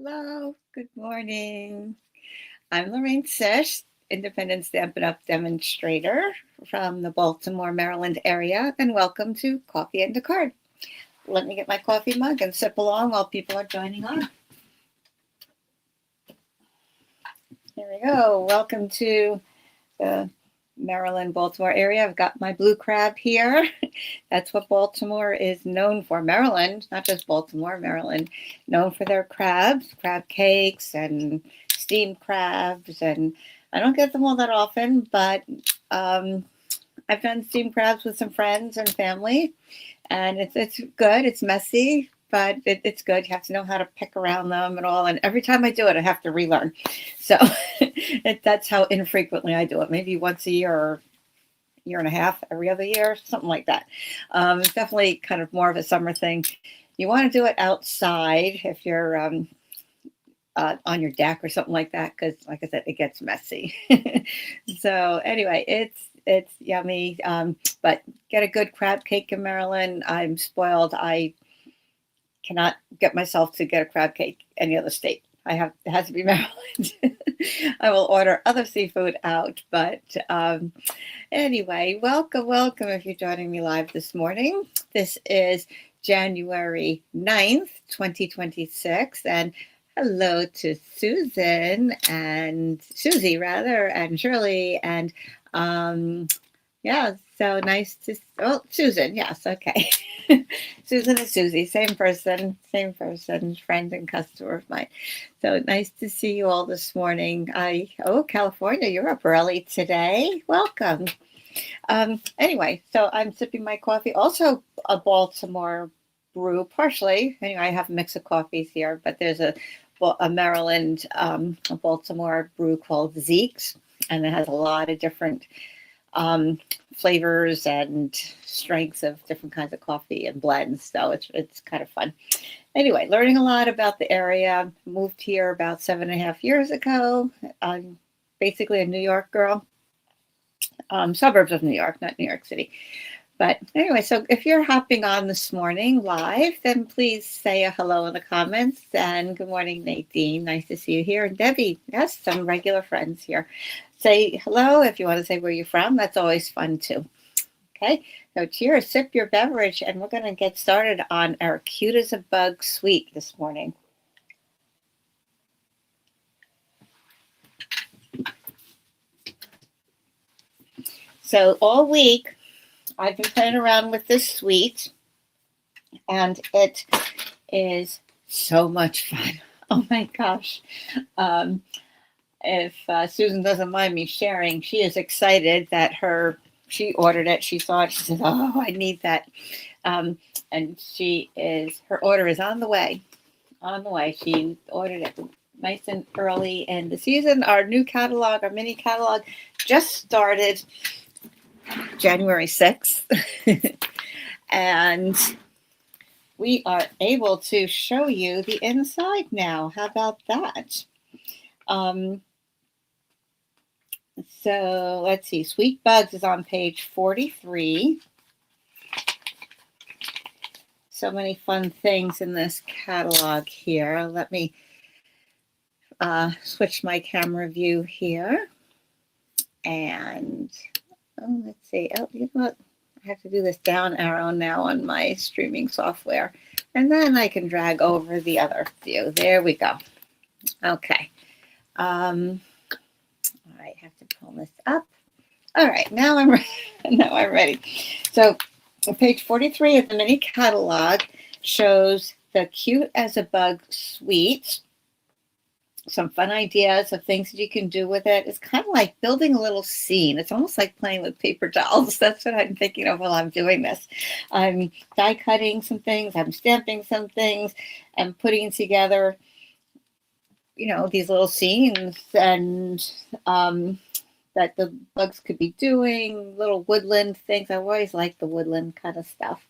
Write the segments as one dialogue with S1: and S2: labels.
S1: Hello, good morning. I'm Lorraine Sish, independent Stampin' Up demonstrator from the Baltimore, Maryland area, and welcome to Coffee and a Card. Let me get my coffee mug and sip along while people are joining on. Here we go. Welcome to the Maryland, Baltimore area. I've got my blue crab here. That's what Baltimore is known for. Maryland, not just Baltimore, Maryland, known for their crabs, crab cakes and steamed crabs. And I don't get them all that often, but I've done steamed crabs with some friends and family. And it's good. It's messy, but it's good. You have to know how to pick around them and all. And every time I do it, I have to relearn. So that's how infrequently I do it. Maybe once a year or year and a half, every other year, something like that. It's definitely kind of more of a summer thing. You want to do it outside if you're on your deck or something like that, because like I said, it gets messy. So anyway, it's yummy. But get a good crab cake in Maryland. I'm spoiled. I cannot get myself to get a crab cake any other state. It has to be Maryland. I will order other seafood out, but anyway, welcome if you're joining me live this morning. This is January 9th, 2026, and hello to Susan and Susie rather, and Shirley, and yeah, so nice to, oh, Susan, yes, okay. Susan and Susie, same person, friend and customer of mine. So nice to see you all this morning. California, you're up early today. Welcome. Anyway, so I'm sipping my coffee, also a Baltimore brew, partially. Anyway, I have a mix of coffees here, but there's a Maryland, a Baltimore brew called Zeke's, and it has a lot of different flavors and strengths of different kinds of coffee and blends. So it's kind of fun. Anyway, learning a lot about the area. Moved here about 7.5 years ago. I'm basically a New York girl. Suburbs of New York, not New York City. But anyway, so if you're hopping on this morning live, then please say a hello in the comments. And good morning, Nadine. Nice to see you here. And Debbie, yes, some regular friends here. Say hello if you want to say where you're from. That's always fun too. Okay, so cheers, sip your beverage, and we're going to get started on our Cute as a Bug suite this morning. So all week, I've been playing around with this suite, and it is so much fun. Oh my gosh. If Susan doesn't mind me sharing, she is excited that she ordered it. She saw it. She says, "Oh, I need that." And her order is on the way. On the way. She ordered it nice and early in the season. Our new catalog, our mini catalog, just started January 6th. And we are able to show you the inside now. How about that? So let's see. Sweet Bugs is on page 43. So many fun things in this catalog here. Let me switch my camera view here. And let's see. Oh, you know what? I have to do this down arrow now on my streaming software. And then I can drag over the other view. There we go. Okay. I have to pull this up. All right, now I'm ready. So page 43 of the mini catalog shows the Cute as a Bug suite. Some fun ideas of things that you can do with it. It's kind of like building a little scene. It's almost like playing with paper dolls. That's what I'm thinking of while I'm doing this. I'm die cutting some things. I'm stamping some things and putting together, these little scenes and that the bugs could be doing, little woodland things. I always like the woodland kind of stuff.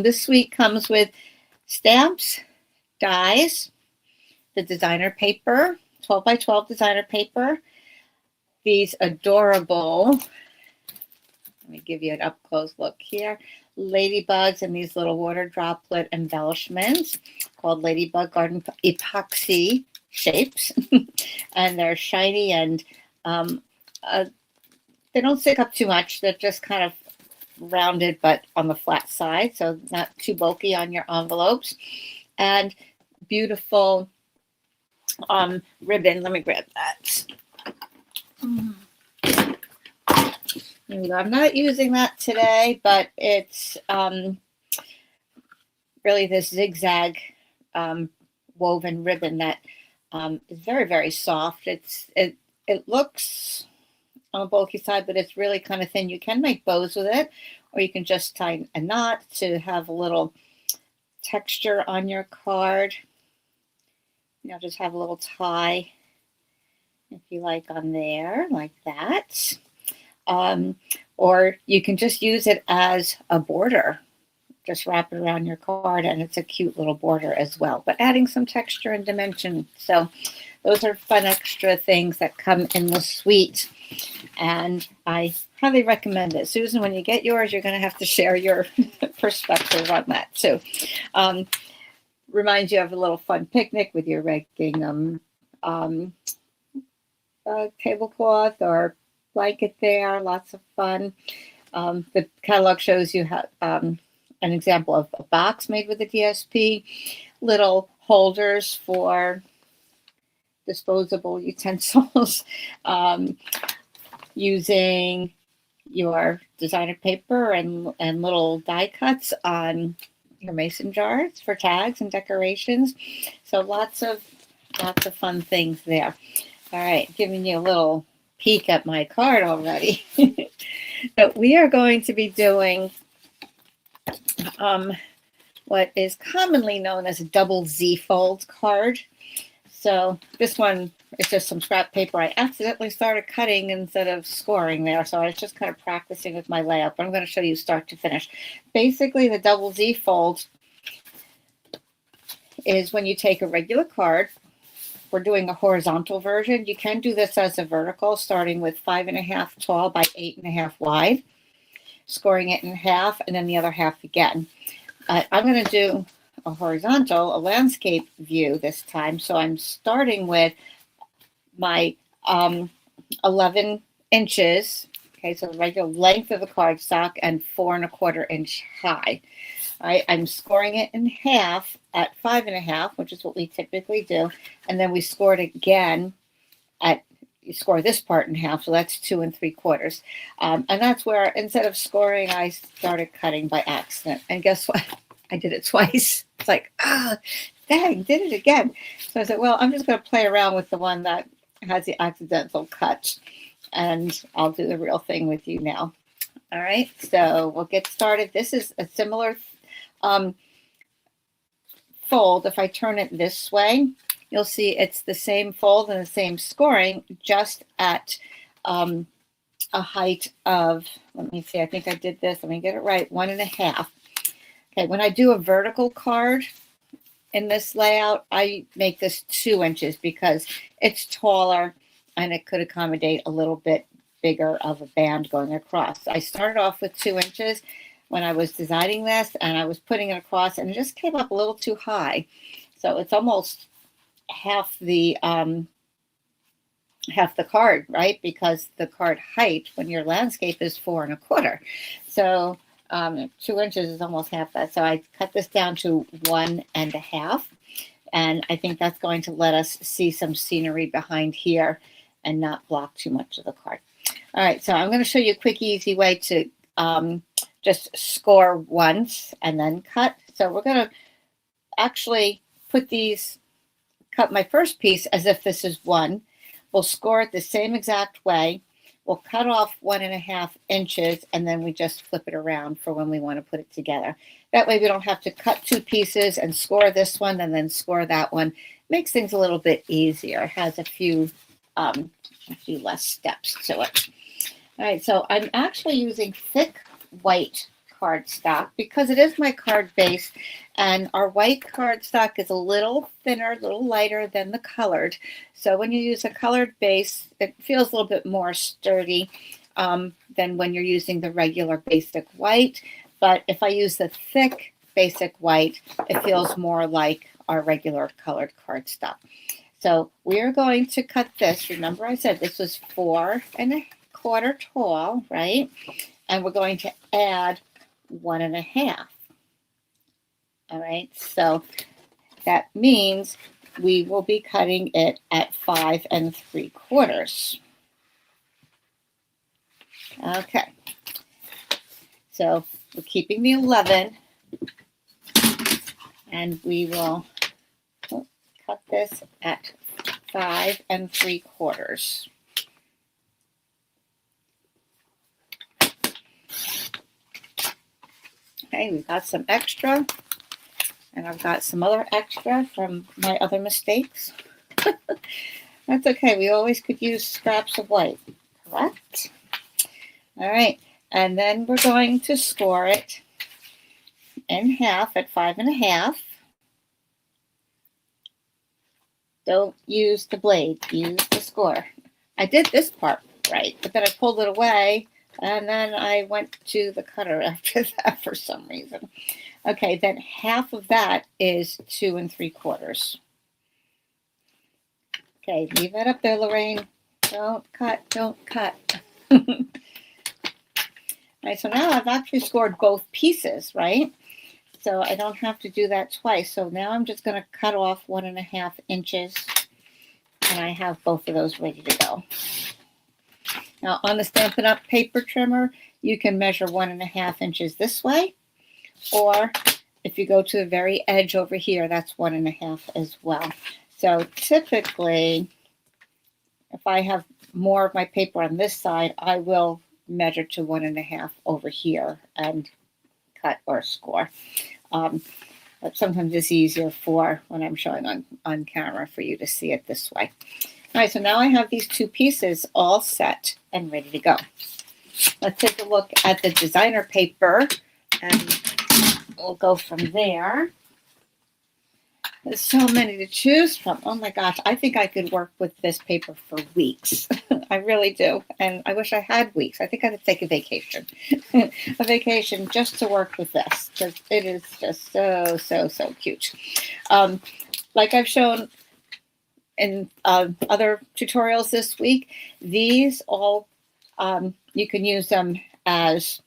S1: This suite comes with stamps, dies, the designer paper, 12 by 12 designer paper, these adorable, let me give you an up close look here, ladybugs and these little water droplet embellishments called Ladybug Garden Epoxy shapes. And they're shiny and uh, they don't stick up too much. They're just kind of rounded but on the flat side, so not too bulky on your envelopes. And beautiful ribbon. Let me grab that. Here we go. I'm not using that today, but it's really this zigzag woven ribbon that is very, very soft. It looks on the bulky side, but it's really kind of thin. You can make bows with it, or you can just tie a knot to have a little texture on your card. You know, just have a little tie, if you like, on there, like that. Or you can just use it as a border. Just wrap it around your card, and it's a cute little border as well, but adding some texture and dimension. So those are fun extra things that come in the suite, and I highly recommend it. Susan, when you get yours, you're going to have to share your perspective on that too. Reminds you of a little fun picnic with your red gingham tablecloth or blanket there. Lots of fun. The catalog shows you how an example of a box made with a DSP, little holders for disposable utensils, using your designer paper and little die cuts on your mason jars for tags and decorations. So lots of fun things there. All right, giving you a little peek at my card already. So we are going to be doing what is commonly known as a double Z fold card. So this one is just some scrap paper I accidentally started cutting instead of scoring there. So I was just kind of practicing with my layout, but I'm going to show you start to finish. Basically, the double Z fold is when you take a regular card. We're doing a horizontal version. You can do this as a vertical, starting with 5.5 tall by 8.5 wide, scoring it in half, and then the other half again. I'm going to do a horizontal, a landscape view this time. So I'm starting with my 11 inches. Okay, so the regular length of the cardstock and 4.25 inch high. All right, I'm scoring it in half at 5.5, which is what we typically do. And then we score it again you score this part in half, so that's 2 3/4. And that's where, instead of scoring, I started cutting by accident. And guess what? I did it twice. It's like, dang, did it again. So I said, well, I'm just going to play around with the one that has the accidental cut, and I'll do the real thing with you now. All right, so we'll get started. This is a similar fold. If I turn it this way, you'll see it's the same fold and the same scoring, just at a height of, let me see, I think I did this, let me get it right, 1.5. Okay, when I do a vertical card in this layout, I make this 2 inches because it's taller and it could accommodate a little bit bigger of a band going across. I started off with 2 inches when I was designing this, and I was putting it across, and it just came up a little too high. So it's almost half the card, right? Because the card height when your landscape is 4.25. So 2 inches is almost half that. So I cut this down to 1.5. And I think that's going to let us see some scenery behind here and not block too much of the card. All right, so I'm going to show you a quick, easy way to just score once and then cut. So we're going to actually cut my first piece as if this is 1. We'll score it the same exact way. We'll cut off 1.5 inches, and then we just flip it around for when we want to put it together. That way we don't have to cut 2 pieces and score this one and then score that one. Makes things a little bit easier. It has a few less steps to it. All right, so I'm actually using thick white cardstock because it is my card base, and our white cardstock is a little thinner, a little lighter than the colored. So when you use a colored base, it feels a little bit more sturdy than when you're using the regular basic white. But if I use the thick basic white, it feels more like our regular colored cardstock. So we're going to cut this. Remember I said this was 4¼ tall, right? And we're going to add 1½. All right, so that means we will be cutting it at 5¾ Okay, so we're keeping the 11, and we will cut this at 5¾ Okay, we've got some extra, and I've got some other extra from my other mistakes. That's okay. We always could use scraps of white, correct? All right, and then we're going to score it in half at 5½. Don't use the blade, use the score. I did this part right, but then I pulled it away, and then I went to the cutter after that for some reason. Okay, then half of that is 2¾ Okay, leave that up there, Lorraine. Don't cut, don't cut. All right, so now I've actually scored both pieces, right? So I don't have to do that twice. So now I'm just going to cut off 1½ inches, and I have both of those ready to go. Now on the Stampin' Up paper trimmer, you can measure 1½ inches this way, or if you go to the very edge over here, that's 1½ as well. So typically, if I have more of my paper on this side, I will measure to 1½ over here and cut or score. But sometimes it's easier for when I'm showing on camera for you to see it this way. All right, so now I have these two pieces all set and ready to go. Let's take a look at the designer paper, and we'll go from there. There's so many to choose from. Oh my gosh, I think I could work with this paper for weeks. I really do. And I wish I had weeks. I think I could take a vacation. A vacation just to work with this, because it is just so, so, so cute. Like I've shown in other tutorials this week, these all, you can use them as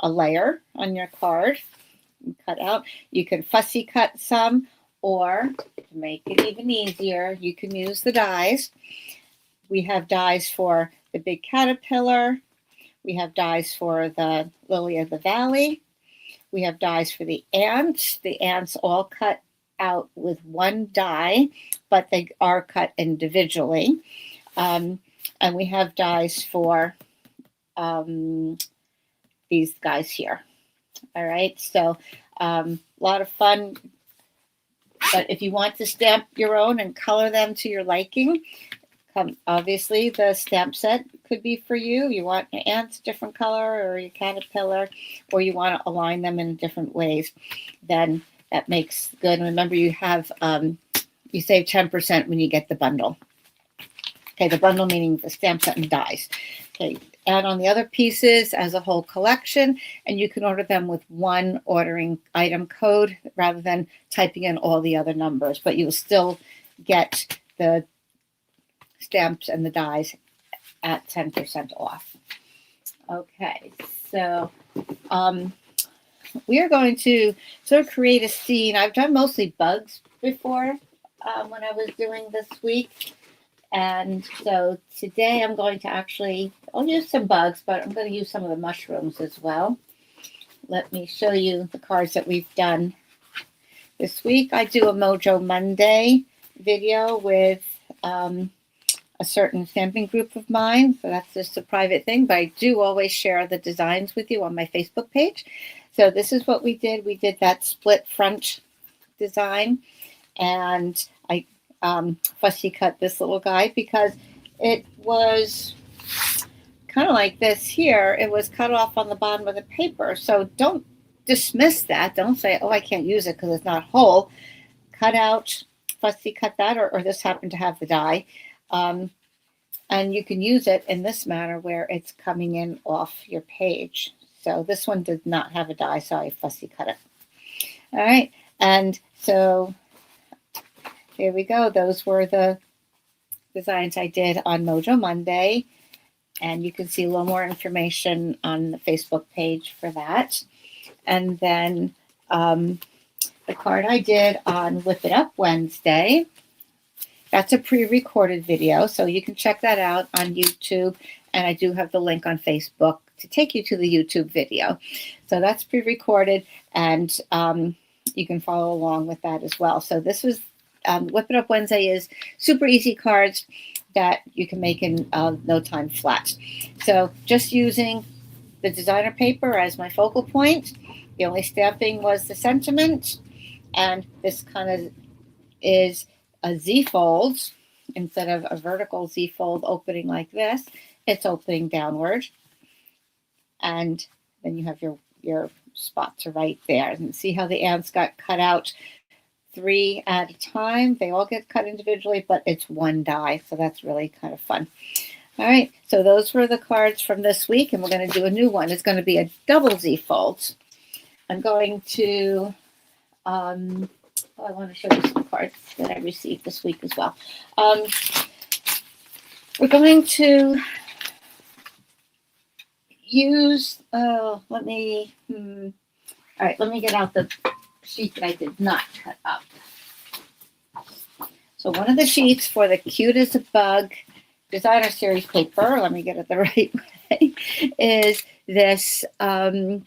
S1: a layer on your card. Cut out. You can fussy cut some, or to make it even easier, you can use the dies. We have dies for the big caterpillar. We have dies for the lily of the valley. We have dies for the ants. The ants all cut out with one die, but they are cut individually. And we have dies for these guys here. All right, so a lot of fun. But if you want to stamp your own and color them to your liking, obviously the stamp set could be for you. You want your ants a different color, or your caterpillar, or you want to align them in different ways, then that makes good. And remember, you have you save 10% when you get the bundle. Okay, the bundle meaning the stamp set and dies. Okay, add on the other pieces as a whole collection, and you can order them with one ordering item code rather than typing in all the other numbers, but you will still get the stamps and the dies at 10% off. Okay, so we are going to sort of create a scene. I've done mostly bugs before when I was doing this week. And so today I'm going to I'll use some bugs, but I'm going to use some of the mushrooms as well. Let me show you the cards that we've done this week. I do a Mojo Monday video with a certain stamping group of mine. So that's just a private thing, but I do always share the designs with you on my Facebook page. So this is what we did. We did that split front design, and I fussy cut this little guy because it was kind of like this here. It was cut off on the bottom of the paper. So don't dismiss that. Don't say, oh, I can't use it because it's not whole. Cut out, fussy cut that, or this happened to have the die. And you can use it in this manner where it's coming in off your page. So this one did not have a die, so I fussy cut it. All right, and so here we go. Those were the designs I did on Mojo Monday, and you can see a little more information on the Facebook page for that. And then the card I did on Whip It Up Wednesday, that's a pre-recorded video, so you can check that out on YouTube, and I do have the link on Facebook to take you to the YouTube video. So that's pre-recorded, and you can follow along with that as well. So this was Whip It Up Wednesday is super easy cards that you can make in no time flat. So just using the designer paper as my focal point. The only stamping was the sentiment, and this kind of is a Z-fold instead of a vertical Z-fold opening like this. It's opening downward, and then you have your spots are right there. And see how the ants got cut out 3 at a time. They all get cut individually, but it's one die, so that's really kind of fun. All right, so those were the cards from this week, and we're going to do a new one. It's going to be a double Z-fold. I'm going to, I want to show you some cards that I received this week as well. We're going to use, all right, let me get out the sheet that I did not cut up. So one of the sheets for the Cute as a Bug Designer Series paper, let me get it the right way, is this 12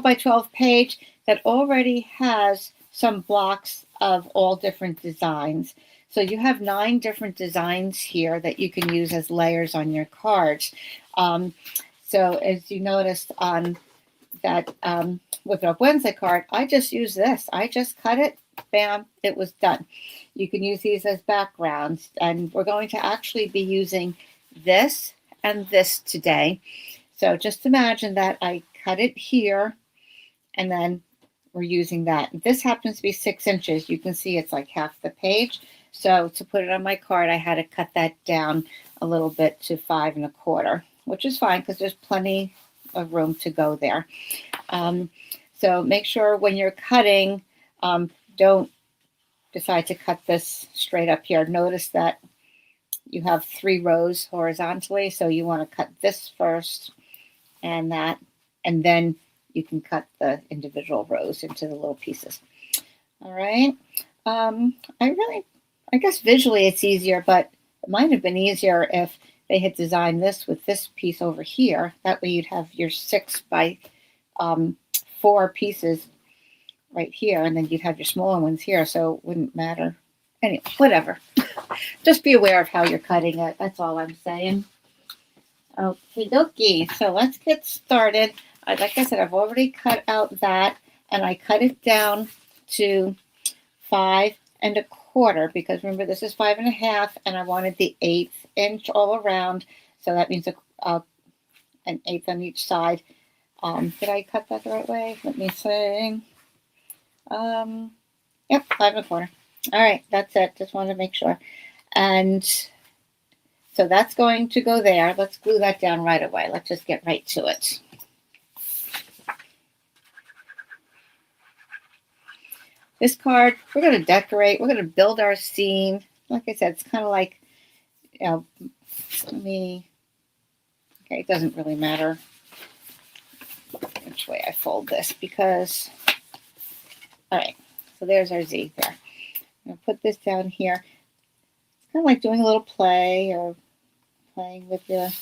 S1: by 12 page that already has some blocks of all different designs. So you have 9 different designs here that you can use as layers on your cards. So as you noticed on that Whip It Up Wednesday card, I just used this. I just cut it, bam, it was done. You can use these as backgrounds, and we're going to actually be using this and this today. So just imagine that I cut it here, and then we're using that. This happens to be 6 inches. You can see it's like half the page. So to put it on my card, I had to cut that down a little bit to 5 1/4, which is fine because there's plenty of room to go there. So make sure when you're cutting, don't decide to cut this straight up here. Notice that you have 3 rows horizontally, so you want to cut this first and that, and then you can cut the individual rows into the little pieces. All right. I guess visually it's easier, but it might have been easier if they had designed this with this piece over here. That way you'd have your 6 by 4 pieces right here, and then you'd have your smaller ones here, so it wouldn't matter. Anyway, whatever. Just be aware of how you're cutting it. That's all I'm saying. Okay, dokie. So let's get started. Like I said, I've already cut out that, and I cut it down to 5 1/4 because remember this is 5 1/2, and I wanted the 1/8 inch all around. So that means an 1/8 on each side. Did I cut that the right way? Let me see. Yep, 5 1/4. All right, that's it. Just wanted to make sure. And so that's going to go there. Let's glue that down right away. Let's just get right to it. This card, we're going to decorate. We're going to build our scene. Like I said, it's kind of like, okay, it doesn't really matter which way I fold this because, all right, so there's our Z there. I'm going to put this down here. It's kind of like doing a little play or playing with the,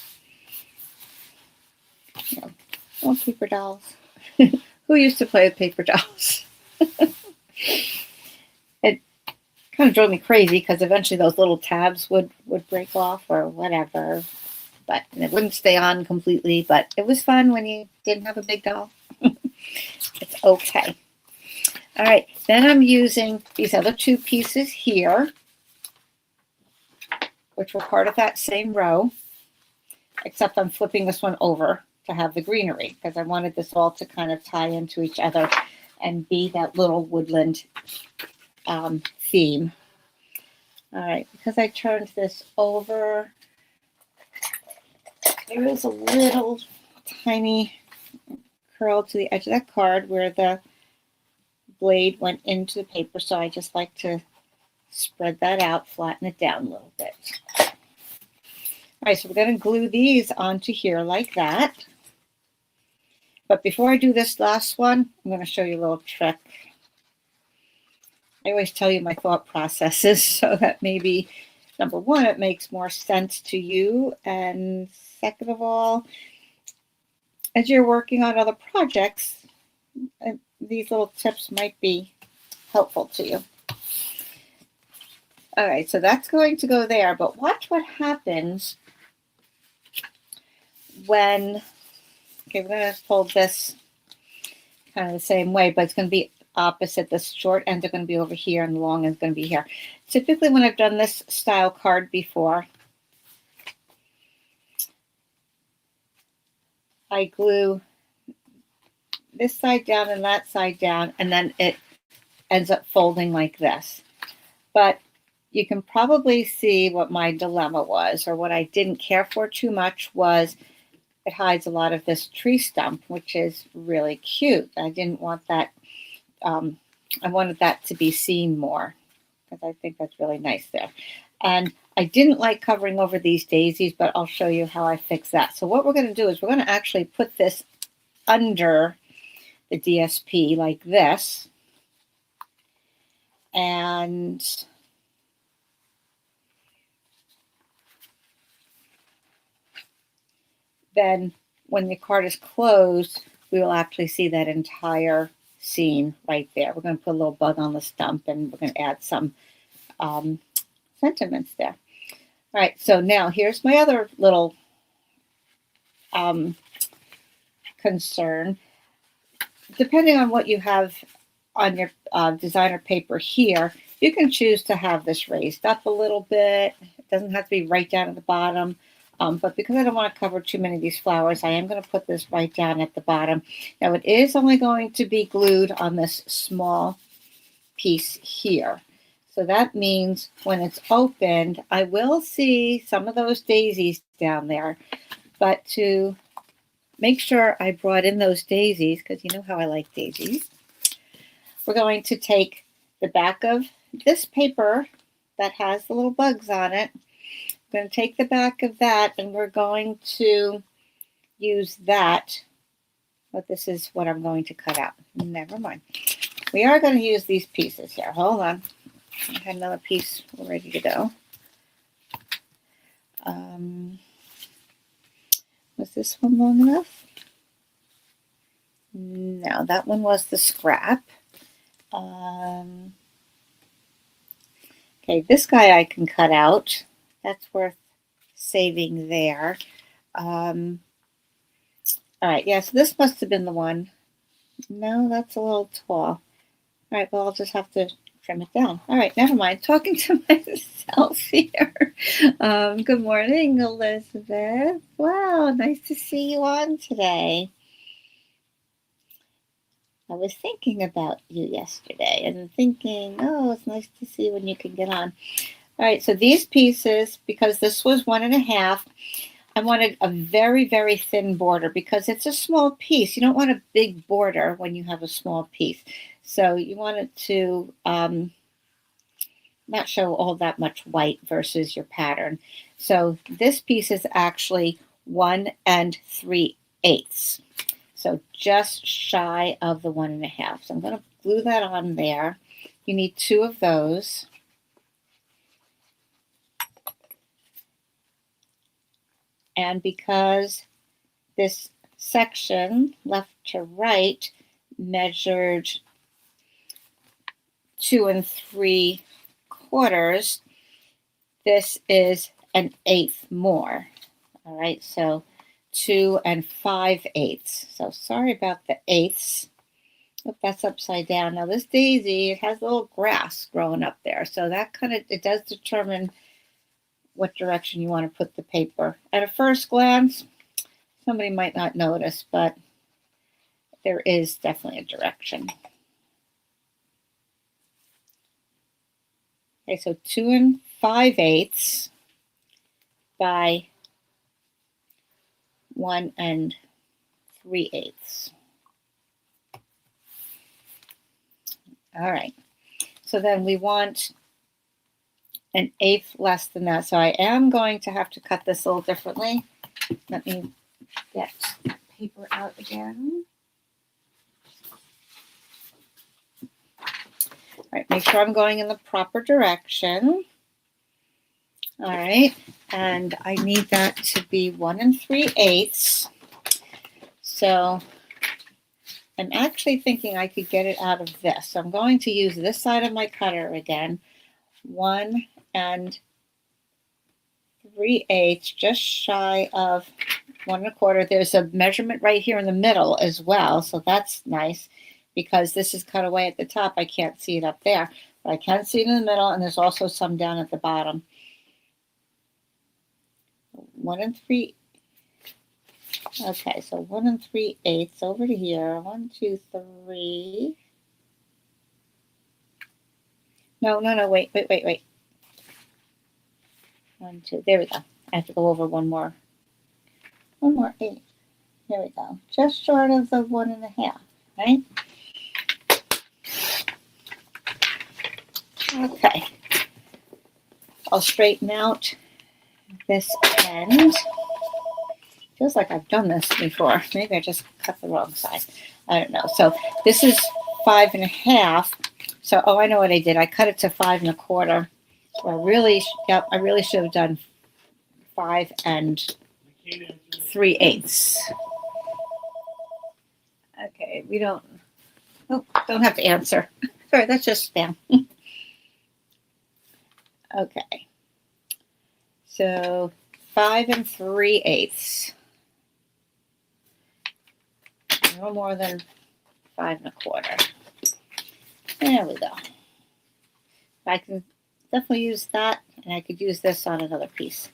S1: little paper dolls. Who used to play with paper dolls? It kind of drove me crazy because eventually those little tabs would break off or whatever, but it wouldn't stay on completely, but it was fun when you didn't have a big doll. It's okay. All right, then I'm using these other 2 pieces here, which were part of that same row, except I'm flipping this one over to have the greenery because I wanted this all to kind of tie into each other and be that little woodland theme. All right, because I turned this over, there is a little tiny curl to the edge of that card where the blade went into the paper, so I just like to spread that out, flatten it down a little bit. All right, so we're going to glue these onto here like that. But before I do this last one, I'm going to show you a little trick. I always tell you my thought processes so that maybe, number one, it makes more sense to you, and second of all, as you're working on other projects, these little tips might be helpful to you. All right, so that's going to go there, but watch what happens when, okay, we're going to fold this kind of the same way, but it's going to be opposite. The short ends are going to be over here and the long end is going to be here. Typically when I've done this style card before, I glue this side down and that side down, and then it ends up folding like this. But you can probably see what my dilemma was, or what I didn't care for too much was it hides a lot of this tree stump, which is really cute. I didn't want that. I wanted that to be seen more because I think that's really nice there. And I didn't like covering over these daisies, but I'll show you how I fix that. So what we're going to do is we're going to actually put this under the DSP like this. And then when the card is closed, we will actually see that entire scene right there. We're going to put a little bug on the stump, and we're going to add some sentiments there. All right, so now here's my other little concern. Depending on what you have on your designer paper here, you can choose to have this raised up a little bit. It doesn't have to be right down at the bottom. But because I don't want to cover too many of these flowers, I am going to put this right down at the bottom. Now it is only going to be glued on this small piece here. So that means when it's opened, I will see some of those daisies down there. But to make sure I brought in those daisies, because you know how I like daisies, we're going to take the back of this paper that has the little bugs on it. We're going to take the back of that, and we're going to use that. But this is what I'm going to cut out. Never mind. We are going to use these pieces here. Hold on. I had another piece ready to go. Was this one long enough? No, that one was the scrap. Okay, this guy I can cut out. That's worth saving there. All right, yeah, so this must have been the one. No, that's a little tall. All right, well, I'll just have to trim it down. All right, never mind. Talking to myself here. Good morning, Elizabeth. Wow, nice to see you on today. I was thinking about you yesterday and thinking, oh, it's nice to see when you can get on. All right, so these pieces, because this was 1.5, I wanted a very, very thin border because it's a small piece. You don't want a big border when you have a small piece. So you want it to not show all that much white versus your pattern. So this piece is actually 1 3/8. So just shy of the 1.5. So I'm going to glue that on there. You need 2 of those. And because this section, left to right, measured 2 3/4, this is 1/8 more. All right, so 2 5/8. So sorry about the eighths. Look, that's upside down. Now this daisy, it has a little grass growing up there. So that kind of, it does determine what direction you want to put the paper. At a first glance, somebody might not notice, but there is definitely a direction. Okay, so 2 5/8 by 1 3/8. All right. So then we want 1/8 less than that. So I am going to have to cut this a little differently. Let me get paper out again. All right, make sure I'm going in the proper direction. All right, and I need that to be 1 3/8. So I'm actually thinking I could get it out of this. So I'm going to use this side of my cutter again. 1 3/8, just shy of 1 1/4. There's a measurement right here in the middle as well, so that's nice because this is cut away at the top. I can't see it up there, but I can see it in the middle, and there's also some down at the bottom. 1 3. Okay, so 1 3/8 over to here. 1 2 3. No, wait. 1 2. There we go. I have to go over one more 8. There we go. Just short of the 1 1/2, right? Okay. I'll straighten out this end. Feels like I've done this before. Maybe I just cut the wrong side. I don't know. So this is 5 1/2. So, oh, I know what I did. I cut it to 5 1/4. So I really should have done 5 3/8. Okay, we don't have to answer. Sorry, that's just spam. Okay. So 5 3/8. No more than 5 1/4. There we go. I can definitely use that, and I could use this on another piece.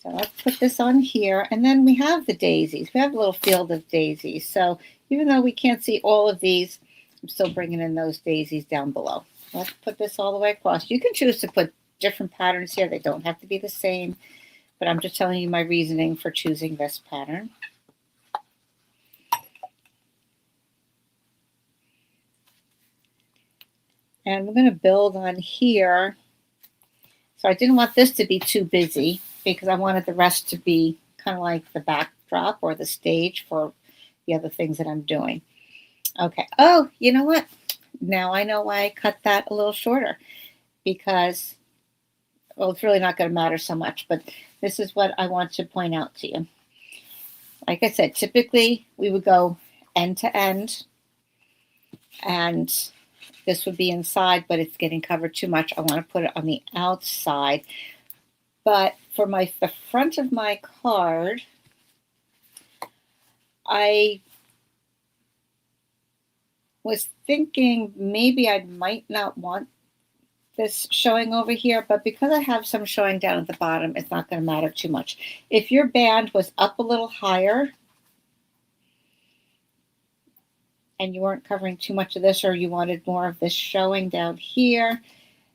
S1: So let's put this on here, and then we have the daisies. We have a little field of daisies. So even though we can't see all of these, I'm still bringing in those daisies down below. Let's put this all the way across. You can choose to put different patterns here. They don't have to be the same, but I'm just telling you my reasoning for choosing this pattern. And we're going to build on here. So I didn't want this to be too busy because I wanted the rest to be kind of like the backdrop or the stage for the other things that I'm doing. Okay. Oh, you know what? Now I know why I cut that a little shorter because, well, it's really not going to matter so much, but this is what I want to point out to you. Like I said, typically we would go end to end, and this would be inside, but it's getting covered too much. I want to put it on the outside. But for the front of my card, I was thinking maybe I might not want this showing over here, but because I have some showing down at the bottom, it's not going to matter too much. If your band was up a little higher and you weren't covering too much of this, or you wanted more of this showing down here,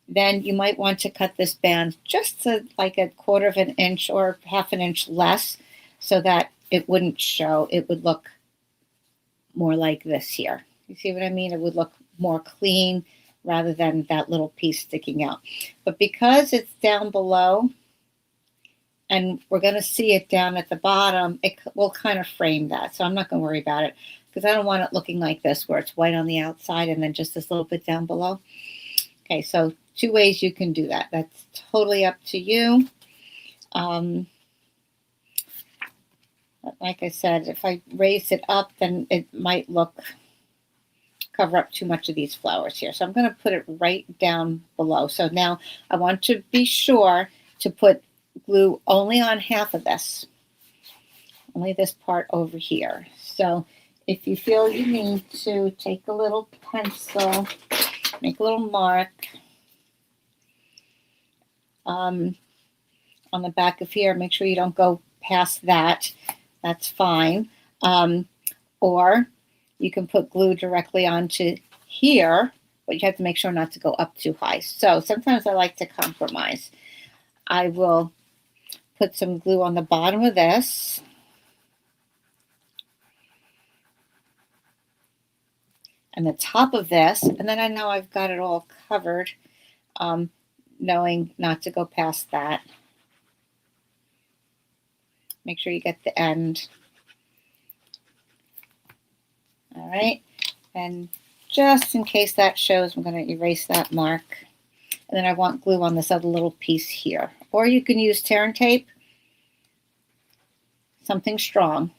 S1: then you might want to cut this band just to like 1/4 of an inch or 1/2 an inch less so that it wouldn't show. It would look more like this here. You see what I mean? It would look more clean rather than that little piece sticking out. But because it's down below and we're going to see it down at the bottom, it will kind of frame that. So I'm not going to worry about it because I don't want it looking like this where it's white on the outside and then just this little bit down below. Okay, so 2 ways you can do that. That's totally up to you. Like I said, if I raise it up, then it might cover up too much of these flowers here. So I'm going to put it right down below. So now I want to be sure to put glue only on half of this, only this part over here. So if you feel you need to, take a little pencil, make a little mark on the back of here. Make sure you don't go past that. That's fine. Or you can put glue directly onto here, but you have to make sure not to go up too high. So sometimes I like to compromise. I will put some glue on the bottom of this, and the top of this, and then I know I've got it all covered, knowing not to go past that. Make sure you get the end. All right, and just in case that shows, I'm going to erase that mark. And then I want glue on this other little piece here. Or you can use tear and tape, something strong.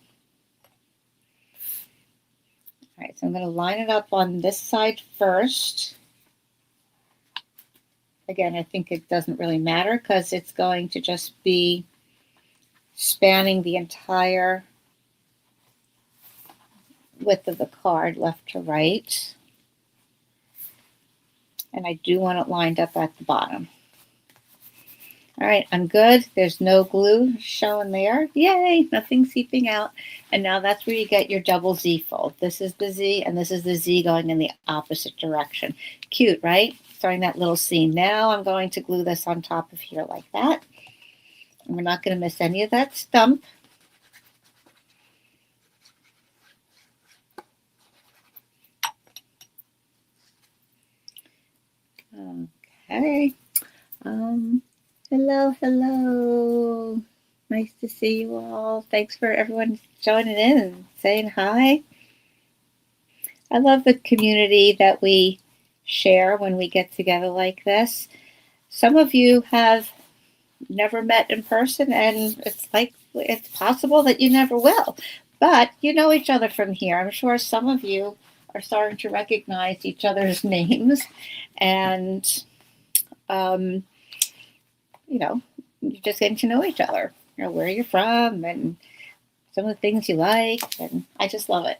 S1: All right, so I'm going to line it up on this side first. Again, I think it doesn't really matter because it's going to just be spanning the entire width of the card, left to right. And I do want it lined up at the bottom. All right, I'm good. There's no glue showing there. Yay, nothing seeping out. And now that's where you get your double Z fold. This is the Z, and this is the Z going in the opposite direction. Cute, right? Starting that little seam. Now I'm going to glue this on top of here like that. And we're not going to miss any of that stump. Okay. Hello. Nice to see you all. Thanks for everyone joining in and saying hi. I love the community that we share when we get together like this. Some of you have never met in person, and it's possible that you never will. But you know each other from here. I'm sure some of you are starting to recognize each other's names, and you're just getting to know each other. You know, where you're from and some of the things you like, and I just love it.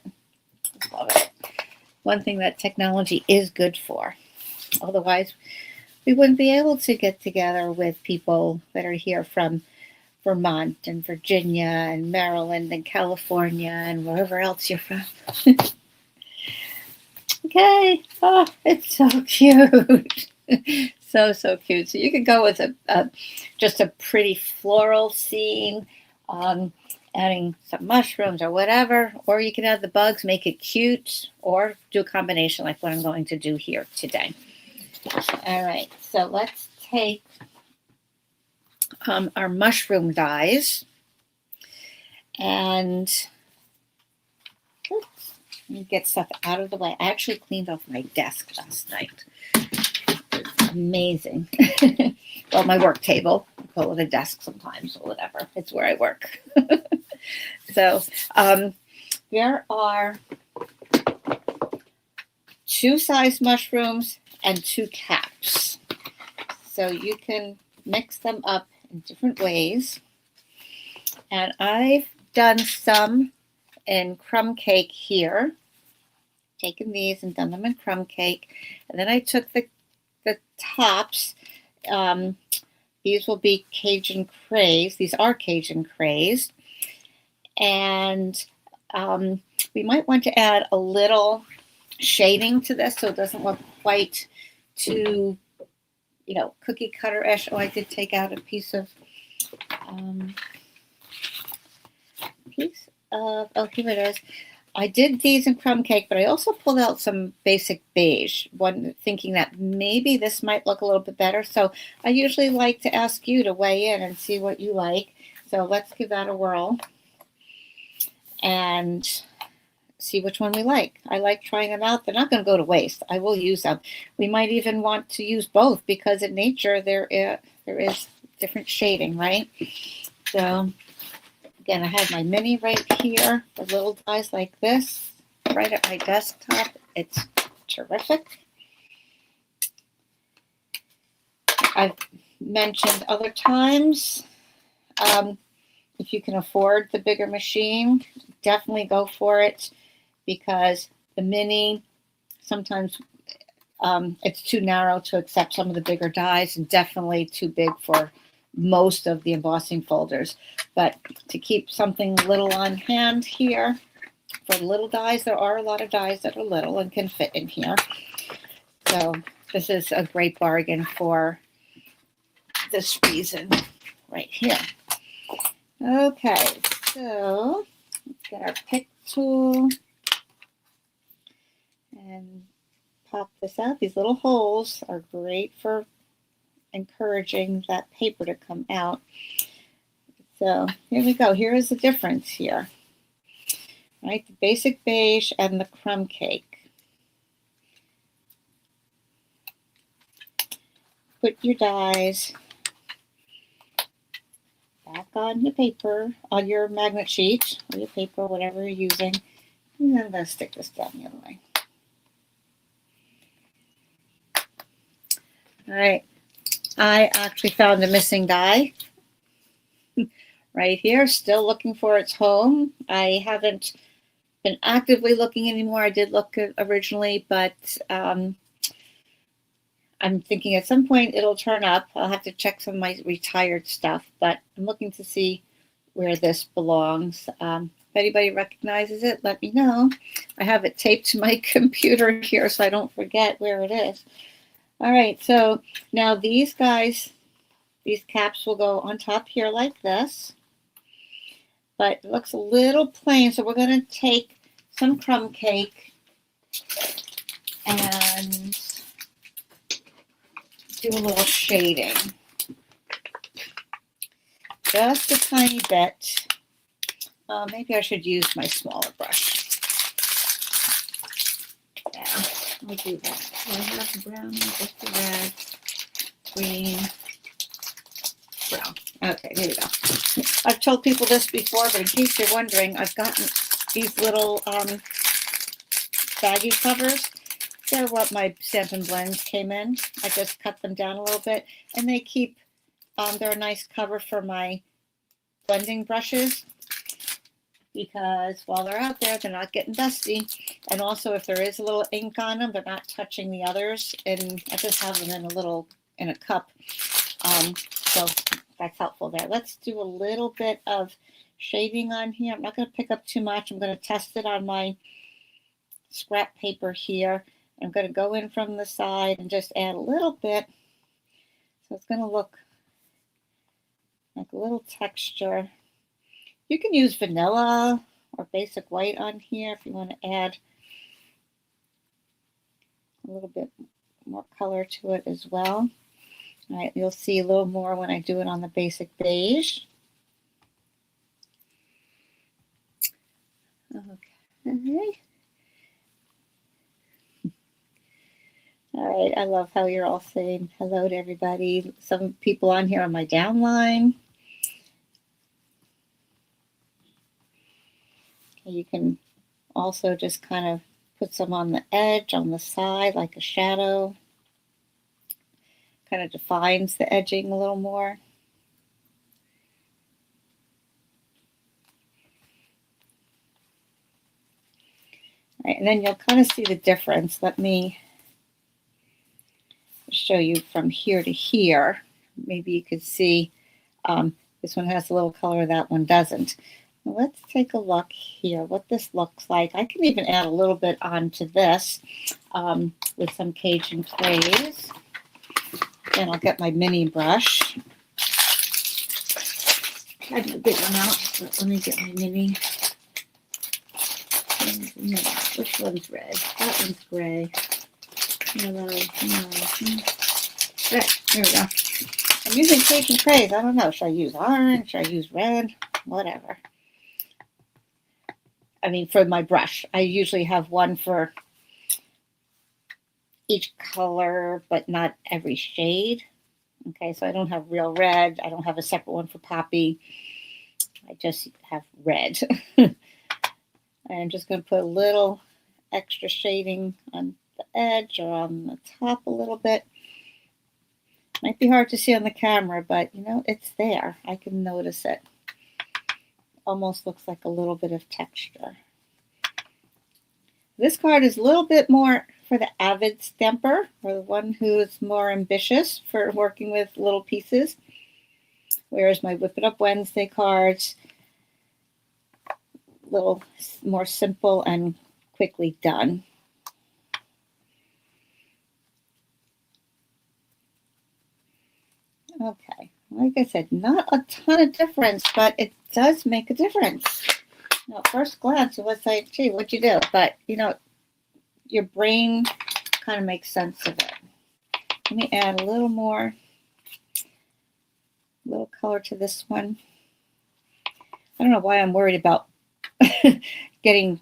S1: One thing that technology is good for. Otherwise, we wouldn't be able to get together with people that are here from Vermont and Virginia and Maryland and California and wherever else you're from. Okay. Oh, it's so cute. So cute. So you could go with just a pretty floral scene, adding some mushrooms or whatever, or you can add the bugs, make it cute, or do a combination like what I'm going to do here today. All right, so let's take our mushroom dies, and get stuff out of the way. I actually cleaned off my desk last night. It's amazing. Well, my work table. I call it a desk sometimes or whatever. It's where I work. So there are 2 sized mushrooms and 2 caps. So you can mix them up in different ways. And I've done some in crumb cake here. Taken these and done them in crumb cake. And then I took the tops. These will be Cajun craze. These are Cajun craze. And we might want to add a little shading to this so it doesn't look quite too, cookie cutter-ish. Oh, I did take out a piece of, oh, here it is. I did these in crumb cake, but I also pulled out some basic beige, thinking that maybe this might look a little bit better. So I usually like to ask you to weigh in and see what you like. So let's give that a whirl and see which one we like. I like trying them out. They're not going to go to waste. I will use them. We might even want to use both because in nature there is different shading, right? So again, I have my mini right here, the little dies like this, right at my desktop. It's terrific. I've mentioned other times, if you can afford the bigger machine, definitely go for it because the mini, sometimes it's too narrow to accept some of the bigger dies and definitely too big for most of the embossing folders. But to keep something little on hand here, for little dies, there are a lot of dies that are little and can fit in here. So this is a great bargain for this reason right here. Okay, so let's get our pick tool. and pop this out. These little holes are great for encouraging that paper to come out. So here we go. Here is the difference here. Right, the basic beige and the crumb cake. Put your dies back on your paper, on your magnet sheet, or your paper, whatever you're using. And then I'm going to stick this down the other way. All right, I actually found a missing die right here, still looking for its home. I haven't been actively looking anymore. I did look originally, but I'm thinking at some point it'll turn up. I'll have to check some of my retired stuff, but I'm looking to see where this belongs. If anybody recognizes it, let me know. I have it taped to my computer here so I don't forget where it is. All right, so now these guys, these caps will go on top here like this, but it looks a little plain, so we're going to take some crumb cake and do a little shading. Just a tiny bit. Maybe I should use my smaller brush. Yeah, I'll do that. So I have the brown, just the red, green, brown. Okay, here we go. I've told people this before, but in case you're wondering, I've gotten these little baggie covers. They're what my Stampin' Blends came in. I just cut them down a little bit, and they keep, they're a nice cover for my blending brushes, because while they're out there, they're not getting dusty. And also, if there is a little ink on them, they're not touching the others. And I just have them in a cup. So that's helpful there. Let's do a little bit of shading on here. I'm not going to pick up too much. I'm going to test it on my scrap paper here. I'm going to go in from the side and just add a little bit. So it's going to look like a little texture. You can use vanilla or basic white on here if you want to add a little bit more color to it as well. All right, you'll see a little more when I do it on the basic beige. Okay. All right, I love how you're all saying hello to everybody. Some people on here on my downline. Okay, you can also just kind of put some on the edge, on the side, like a shadow. Kind of defines the edging a little more. All right, and then you'll kind of see the difference. Let me show you from here to here. Maybe you could see this one has a little color, that one doesn't. Let's take a look here what this looks like. I can even add a little bit onto this with some Cajun clays. And I'll get my mini brush. I have a big amount, but let me get my mini. Which one's red? That one's gray. Yellow. There we go. I'm using Cajun clays. I don't know. Should I use orange? Should I use red? Whatever. I mean, for my brush, I usually have one for each color, but not every shade. Okay, so I don't have real red. I don't have a separate one for poppy. I just have red. I'm just going to put a little extra shading on the edge or on the top a little bit. Might be hard to see on the camera, but you know, it's there. I can notice it. Almost looks like a little bit of texture. This card is a little bit more for the avid stamper, or the one who is more ambitious for working with little pieces. Whereas my Whip It Up Wednesday cards, a little more simple and quickly done. Okay, like I said, not a ton of difference, but it does make a difference. Now, at first glance, it was like, gee, what'd you do? But, you know, your brain kind of makes sense of it. Let me add a little more, little color to this one. I don't know why I'm worried about getting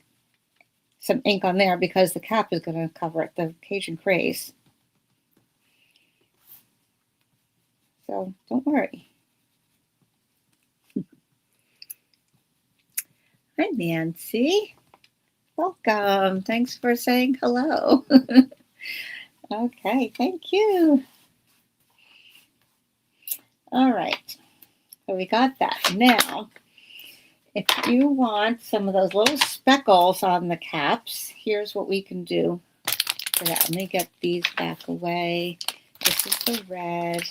S1: some ink on there, because the cap is going to cover it, the Cajun Craze. So don't worry. Hi, Nancy. Welcome. Thanks for saying hello. Okay, thank you. All right, so we got that. Now, if you want some of those little speckles on the caps, here's what we can do for that. Let me get these back away. This is the red.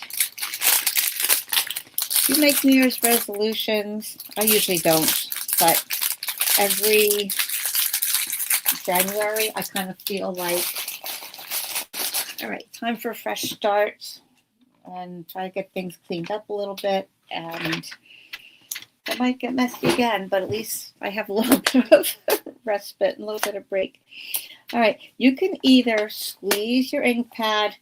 S1: You make New Year's resolutions. I usually don't, but every January, I kind of feel like, all right, time for a fresh start and try to get things cleaned up a little bit. And it might get messy again, but at least I have a little bit of respite and a little bit of break. All right, you can either squeeze your ink pad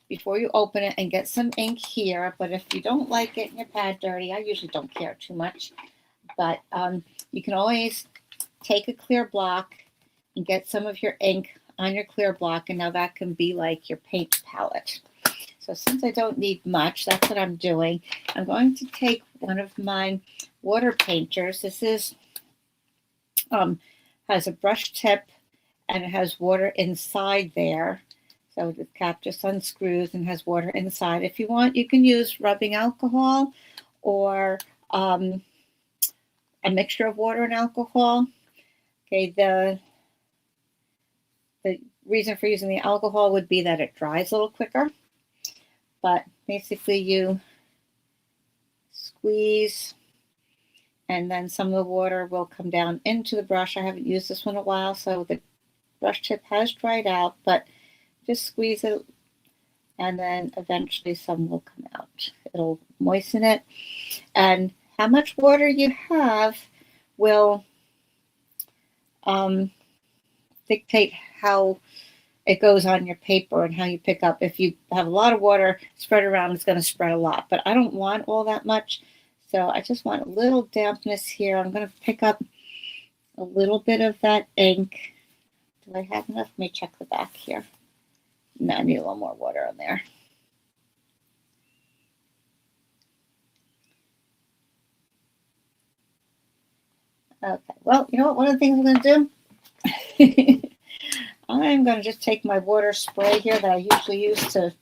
S1: before you open it and get some ink here, but if you don't like getting your pad dirty, I usually don't care too much, but you can always take a clear block and get some of your ink on your clear block, and now that can be like your paint palette. So since I don't need much, that's what I'm doing. I'm going to take one of my water painters. This is has a brush tip and it has water inside there. So the cap just unscrews and has water inside. If you want, you can use rubbing alcohol or a mixture of water and alcohol. Okay, the reason for using the alcohol would be that it dries a little quicker. But basically you squeeze and then some of the water will come down into the brush. I haven't used this one in a while, so the brush tip has dried out, but just squeeze it and then eventually some will come out. It'll moisten it. And how much water you have will dictate how it goes on your paper and how you pick up. If you have a lot of water spread around, it's going to spread a lot, but I don't want all that much. So I just want a little dampness here. I'm going to pick up a little bit of that ink. Do I have enough? Let me check the back here. No, I need a little more water on there. Okay, well, you know what? One of the things I'm going to do, I'm going to just take my water spray here that I usually use to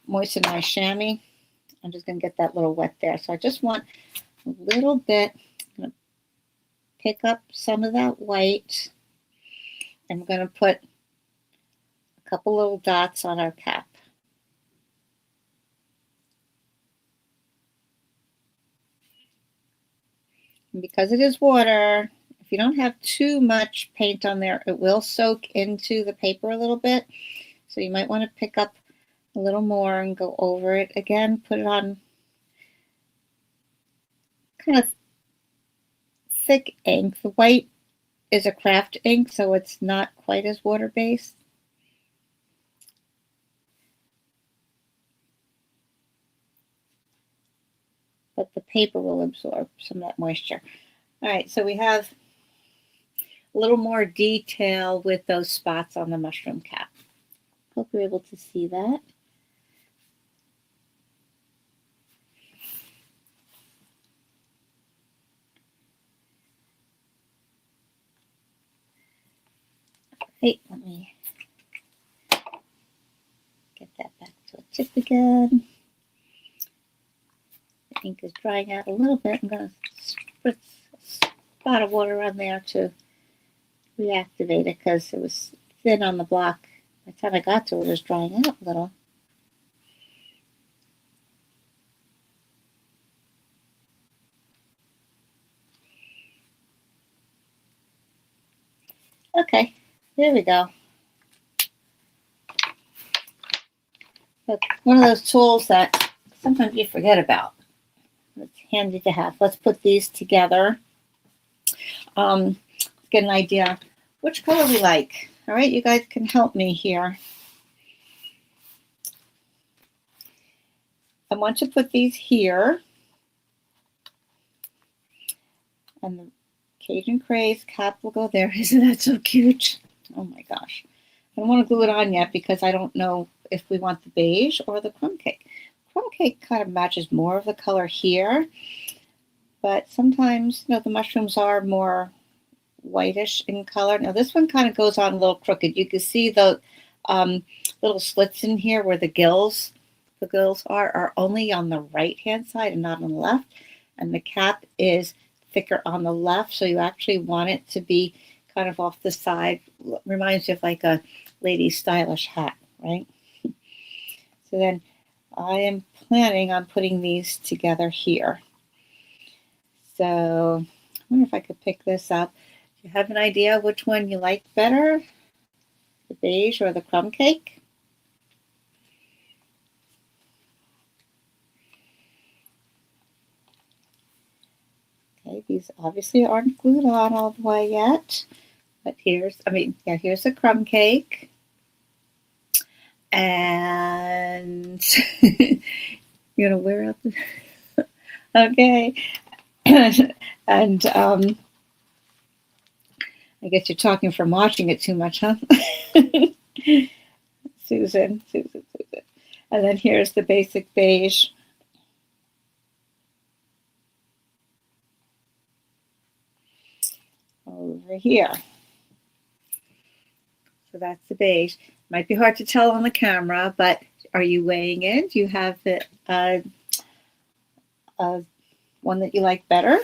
S1: moisten my chamois. I'm just going to get that little wet there. So I just want a little bit. I'm going to pick up some of that white. I'm going to put a couple little dots on our cap. And because it is water, if you don't have too much paint on there, it will soak into the paper a little bit. So you might want to pick up a little more and go over it again. Put it on kind of thick ink. The white is a craft ink, so it's not quite as water-based. But the paper will absorb some of that moisture. All right, so we have a little more detail with those spots on the mushroom cap. Hope you're able to see that. Hey, let me get that back to a tip again. The ink is drying out a little bit. I'm going to spritz a spot of water on there to reactivate it because it was thin on the block. By the time I got to it, it was drying out a little. Okay, there we go. Look, one of those tools that sometimes you forget about. It's handy to have. Let's put these together. Get an idea which color we like. All right, you guys can help me here. I want to put these here. And the Cajun Craze cap will go there. Isn't that so cute? Oh my gosh. I don't want to glue it on yet because I don't know if we want the beige or the crumb cake. Crumb cake kind of matches more of the color here, but sometimes, the mushrooms are more whitish in color. Now this one kind of goes on a little crooked. You can see the little slits in here where the gills are only on the right hand side and not on the left. And the cap is thicker on the left, so you actually want it to be kind of off the side. Reminds you of like a lady's stylish hat, right? So then I am planning on putting these together here. So I wonder if I could pick this up. Do you have an idea which one you like better? The beige or the crumb cake? Okay, these obviously aren't glued on all the way yet, but here's the crumb cake. And wear out the okay. And I guess you're talking from watching it too much, huh? Susan. And then here's the basic beige. Over here. So that's the beige. Might be hard to tell on the camera, but are you weighing in? Do you have the one that you like better?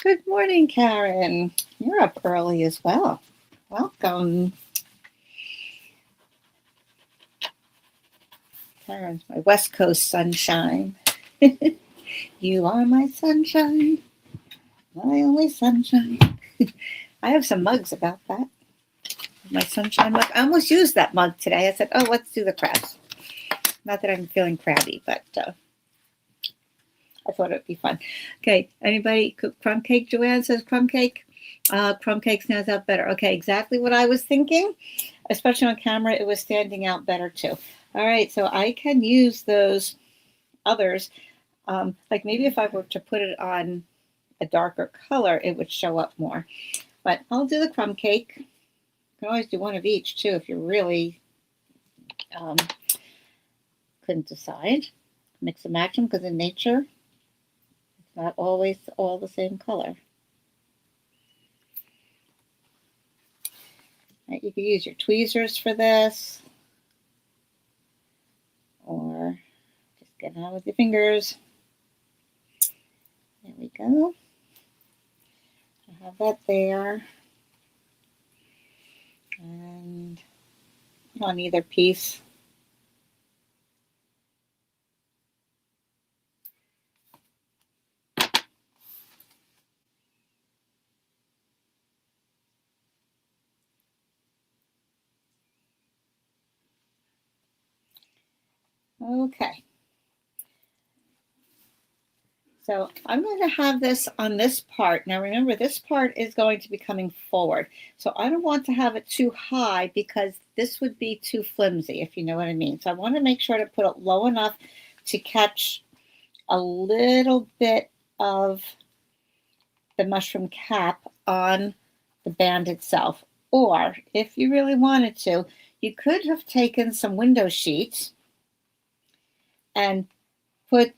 S1: Good morning, Karen. You're up early as well. Welcome. Karen's my West Coast sunshine. You are my sunshine, my only sunshine. I have some mugs about that. My sunshine mug. I almost used that mug today. I said, oh, let's do the crabs. Not that I'm feeling crabby, but I thought it'd be fun. Okay, anybody cook crumb cake? Joanne says crumb cake. Crumb cake stands out better. Okay, exactly what I was thinking. Especially on camera, it was standing out better too. All right, so I can use those others. Like maybe if I were to put it on a darker color, it would show up more. But I'll do the crumb cake. You can always do one of each too if you really couldn't decide. Mix and match them because in nature, it's not always all the same color. Right, you could use your tweezers for this, or just get it on with your fingers. There we go. I have that there. And on either piece. Okay. So I'm going to have this on this part. Now remember, this part is going to be coming forward. So I don't want to have it too high because this would be too flimsy, if you know what I mean. So I want to make sure to put it low enough to catch a little bit of the mushroom cap on the band itself. Or if you really wanted to, you could have taken some window sheets and put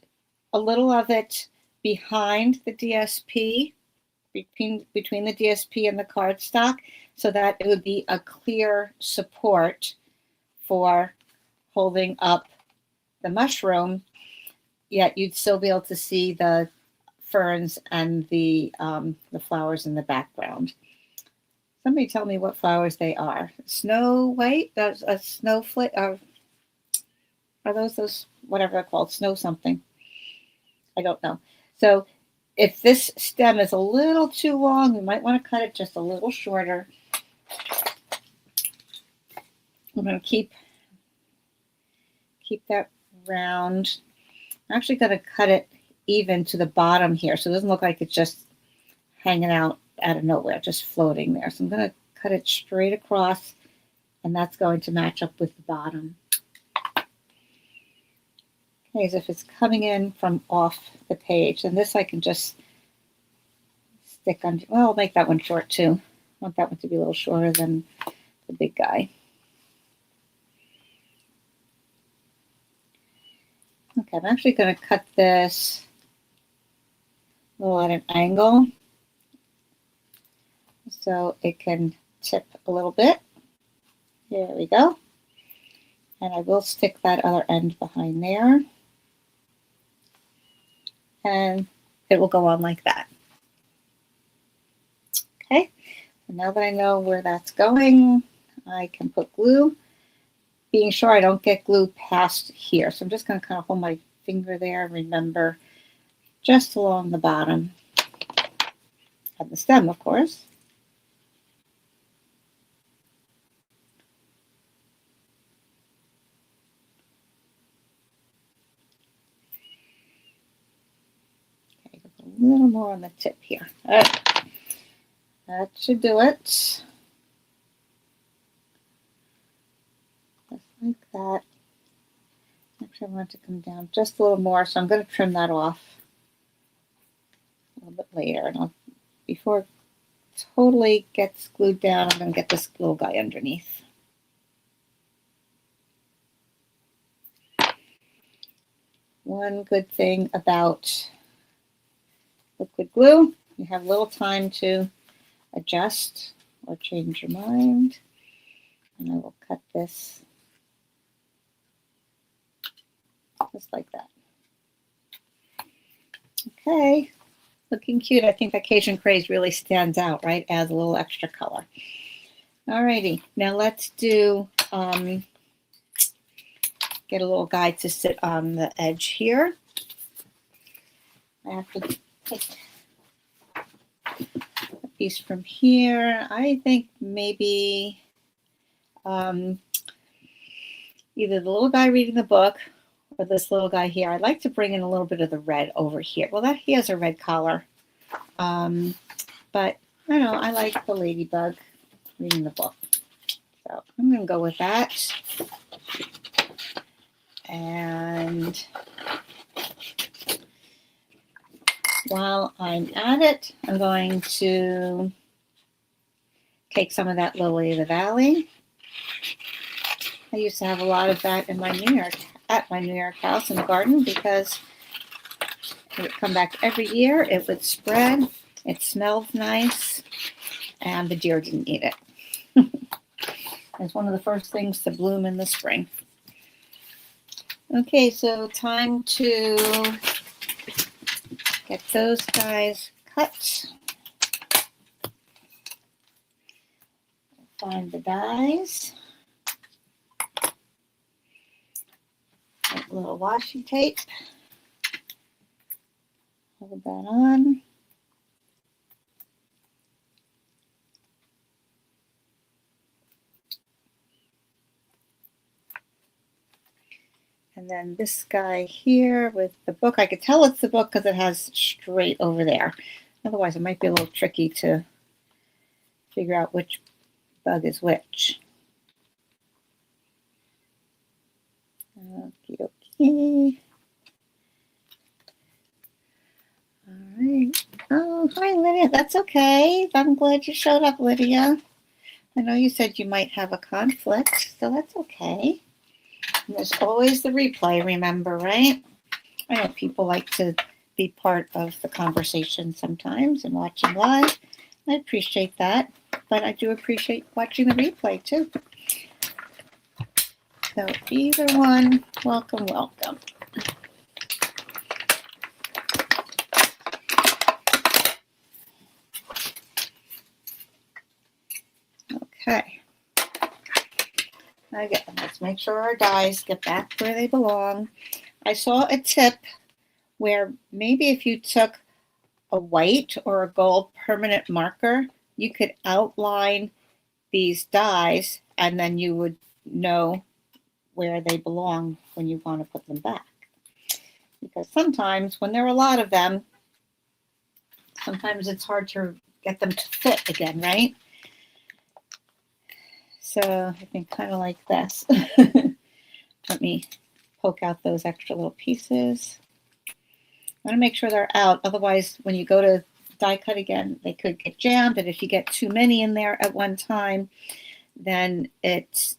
S1: a little of it behind the DSP, between the DSP and the cardstock, so that it would be a clear support for holding up the mushroom, yet you'd still be able to see the ferns and the flowers in the background. Somebody tell me what flowers they are. Snow white? That's a snowflake? Are those whatever they're called? Snow something. I don't know. So if this stem is a little too long, we might want to cut it just a little shorter. I'm going to keep that round. I'm actually going to cut it even to the bottom here, so it doesn't look like it's just hanging out out of nowhere, just floating there. So I'm going to cut it straight across, and that's going to match up with the bottom. Okay, as if it's coming in from off the page. And this I can just stick on, well, I'll make that one short too. I want that one to be a little shorter than the big guy. Okay, I'm actually going to cut this a little at an angle so it can tip a little bit. There we go. And I will stick that other end behind there. And it will go on like that. Okay, so now that I know where that's going, I can put glue, being sure I don't get glue past here. So I'm just going to kind of hold my finger there, remember, just along the bottom of the stem, of course. Okay, a little more on the tip here. All right, that should do it. Just like that. Actually, I want it to come down just a little more, so I'm going to trim that off a little bit later. And before it totally gets glued down, I'm going to get this little guy underneath. One good thing about liquid glue, you have little time to adjust or change your mind. And I will cut this just like that. Okay, looking cute. I think that Cajun craze really stands out, right? Adds a little extra color. Alrighty, now let's do, get a little guy to sit on the edge here. I have to take a piece from here. I think maybe either the little guy reading the book or this little guy here. I'd like to bring in a little bit of the red over here. Well, he has a red collar. But I don't know, I like the ladybug reading the book. So I'm going to go with that. And while I'm at it, I'm going to take some of that Lily of the Valley. I used to have a lot of that in my at my New York house in the garden because it would come back every year. It would spread. It smelled nice, and the deer didn't eat it. It's one of the first things to bloom in the spring. Okay, so time to get those guys cut. Find the dies. A little washi tape. Hold that on. And then this guy here with the book, I could tell it's the book because it has straight over there. Otherwise, it might be a little tricky to figure out which bug is which. Okay, okay. All right. Oh, hi, Lydia. That's okay. I'm glad you showed up, Lydia. I know you said you might have a conflict, so that's okay. And there's always the replay, remember, right? I know people like to be part of the conversation sometimes and watching live. I appreciate that, but I do appreciate watching the replay too. So either one, welcome, welcome. Okay. Again, let's make sure our dies get back where they belong. I saw a tip where maybe if you took a white or a gold permanent marker, you could outline these dies and then you would know where they belong when you want to put them back. Because sometimes when there are a lot of them, sometimes it's hard to get them to fit again, right? So I think kind of like this. Let me poke out those extra little pieces. I want to make sure they're out. Otherwise, when you go to die cut again, they could get jammed. And if you get too many in there at one time, then it's,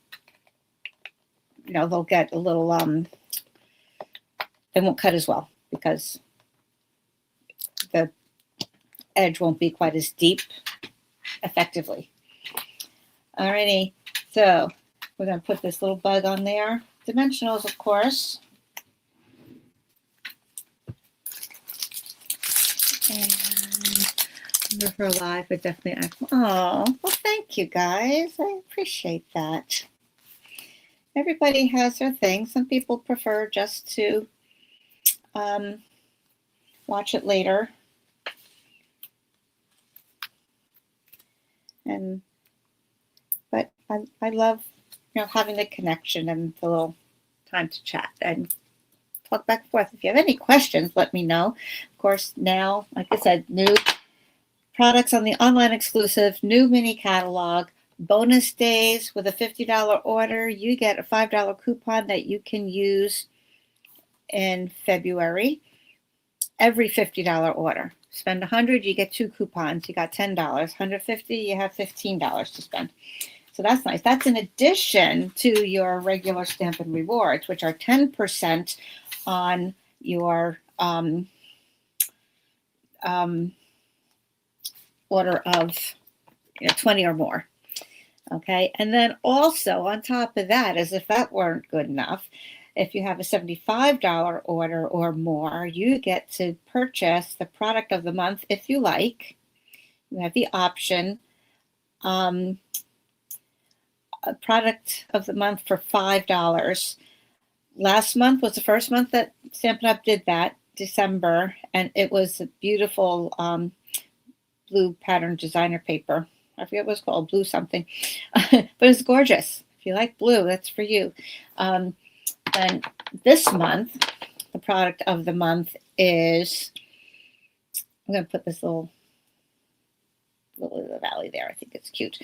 S1: you know, they'll get a little, they won't cut as well because the edge won't be quite as deep effectively. Alrighty, so we're going to put this little bug on there. Dimensionals, of course. And for live, but definitely. Oh, well, thank you guys. I appreciate that. Everybody has their thing. Some people prefer just to watch it later. But I love, you know, having the connection and the little time to chat and talk back and forth. If you have any questions, let me know. Of course, now, like I said, new products on the online exclusive, new mini catalog, bonus days with a $50 order. You get a $5 coupon that you can use in February. Every $50 order. Spend $100, you get 2 coupons. You got $10. $150, you have $15 to spend. So that's nice. That's in addition to your regular Stampin' Rewards, which are 10% on your order of 20 or more. Okay, and then also on top of that, as if that weren't good enough, if you have a $75 order or more, you get to purchase the product of the month if you like. You have the option. A product of the month for $5. Last month was the first month that Stampin' Up! Did that, December, and it was a beautiful blue pattern designer paper. I forget what it's called, blue something, but it's gorgeous. If you like blue, that's for you. And this month, the product of the month is, I'm going to put this little valley there. I think it's cute.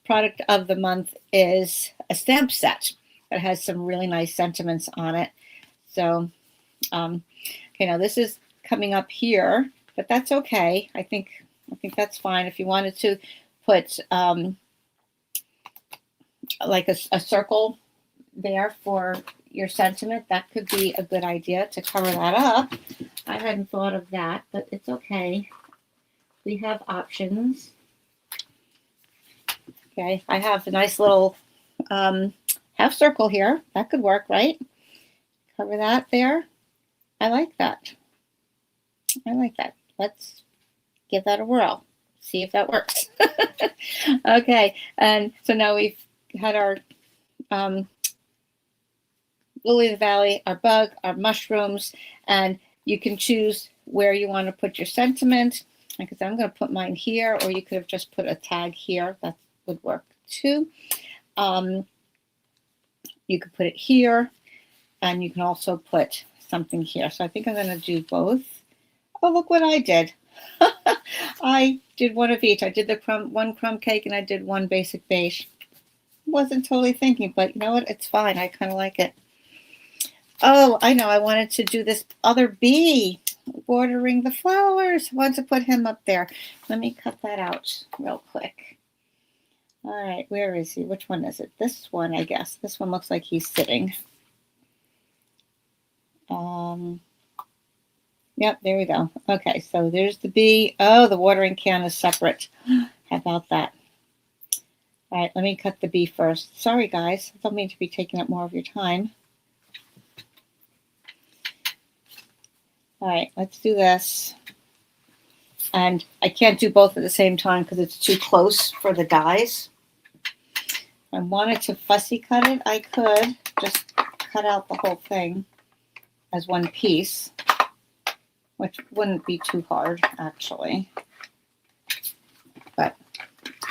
S1: Product of the month is a stamp set that has some really nice sentiments on it. So, okay, now this is coming up here, but that's okay. I think that's fine. If you wanted to put like a circle there for your sentiment, that could be a good idea to cover that up. I hadn't thought of that, but it's okay. We have options. Okay, I have a nice little half circle here. That could work, right? Cover that there. I like that. I like that. Let's give that a whirl. See if that works. Okay, and so now we've had our lily of the valley, our bug, our mushrooms, and you can choose where you want to put your sentiment. Because I'm going to put mine here, or you could have just put a tag here. That would work too. You could put it here, and you can also put something here. So I think I'm going to do both. Oh, look what I did. I did one of each. I did the one crumb cake, and I did one basic beige. Wasn't totally thinking, but you know what? It's fine. I kind of like it. Oh, I know. I wanted to do this other bee watering the flowers. I want to put him up there. Let me cut that out real quick. All right, where is he? Which one is it? This one, I guess. This one looks like he's sitting. Yep, there we go. Okay, so there's the bee. Oh, the watering can is separate. How about that? All right, let me cut the bee first. Sorry, guys. I don't mean to be taking up more of your time. All right, let's do this. And I can't do both at the same time because it's too close for the dies. If I wanted to fussy cut it, I could just cut out the whole thing as one piece, which wouldn't be too hard, actually. But,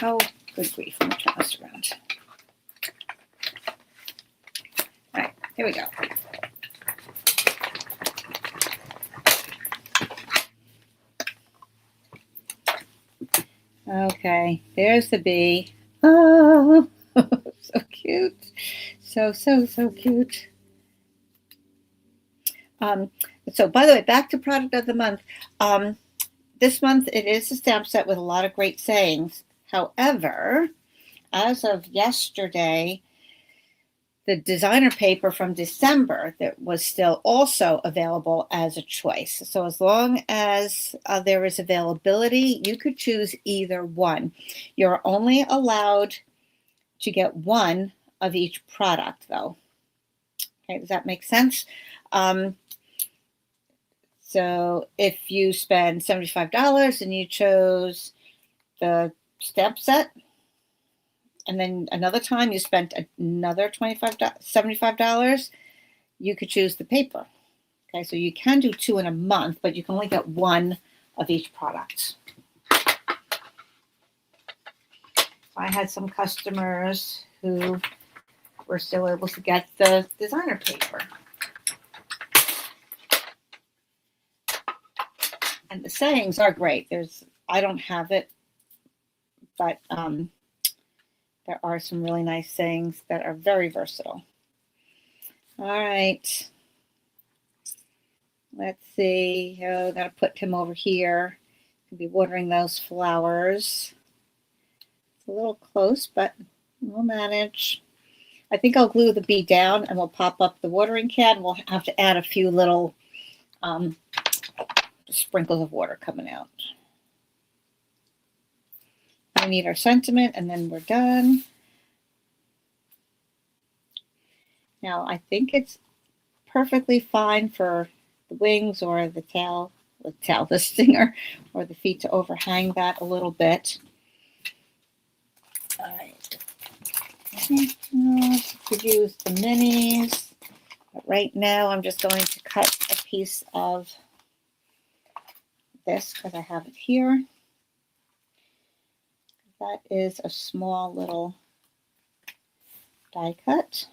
S1: oh, good grief, let me turn this around. All right, here we go. Okay, there's the bee. Oh, so cute. So cute. So by the way, back to product of the month. This month it is a stamp set with a lot of great sayings. However, as of yesterday, the designer paper from December that was still also available as a choice. So as long as there is availability, you could choose either one. You're only allowed to get one of each product, though. Okay, does that make sense? So if you spend $75 and you chose the stamp set, and then another time you spent another $75, you could choose the paper. Okay, so you can do 2 in a month, but you can only get one of each product. I had some customers who were still able to get the designer paper. And the sayings are great. I don't have it, but there are some really nice sayings that are very versatile. All right. Let's see. Oh, got to put him over here. I'll be watering those flowers. It's a little close, but we'll manage. I think I'll glue the bee down and we'll pop up the watering can. We'll have to add a few little sprinkles of water coming out. We need our sentiment and then we're done. Now I think it's perfectly fine for the wings or the tail, the stinger, or the feet to overhang that a little bit. All right. Could use the minis. But right now I'm just going to cut a piece of this because I have it here. That is a small little die cut.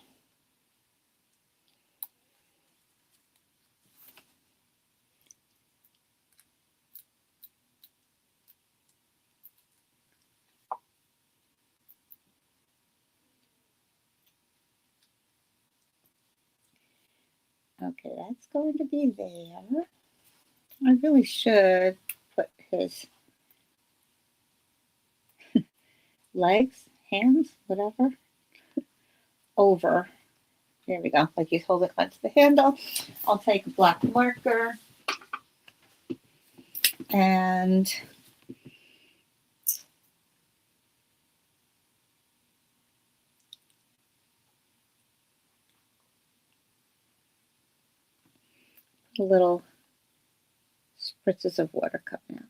S1: Okay, that's going to be there. I really should put his legs, hands, whatever, over. There we go, like you hold it onto the handle. I'll take a black marker and little spritzes of water coming out.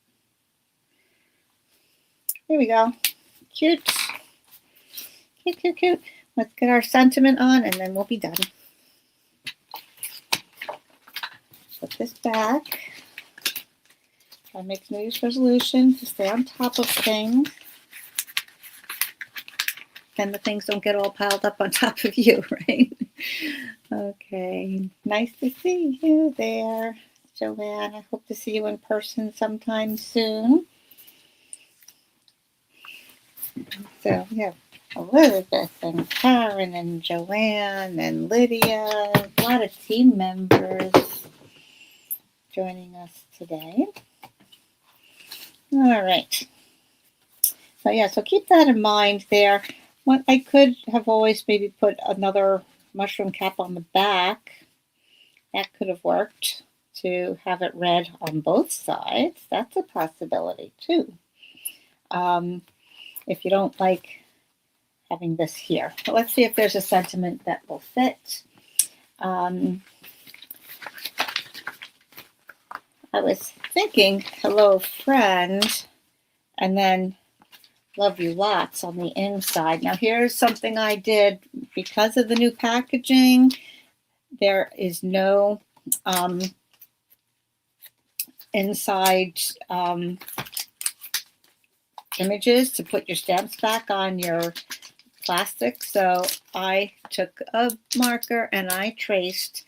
S1: There we go. Cute. Cute, cute, cute. Let's get our sentiment on and then we'll be done. Put this back. Try to make New Year's resolution to stay on top of things. Then the things don't get all piled up on top of you, right? Okay, nice to see you there, Joanne. I hope to see you in person sometime soon. So we have Elizabeth and Karen and Joanne and Lydia, a lot of team members joining us today. All right. So yeah, so keep that in mind there. What I could have always maybe put another mushroom cap on the back. That could have worked to have it red on both sides. That's a possibility too. If you don't like having this here. But let's see if there's a sentiment that will fit. I was thinking, hello, friend, and then love you lots on the inside. Now here's something I did because of the new packaging. There is no inside images to put your stamps back on your plastic. So I took a marker and I traced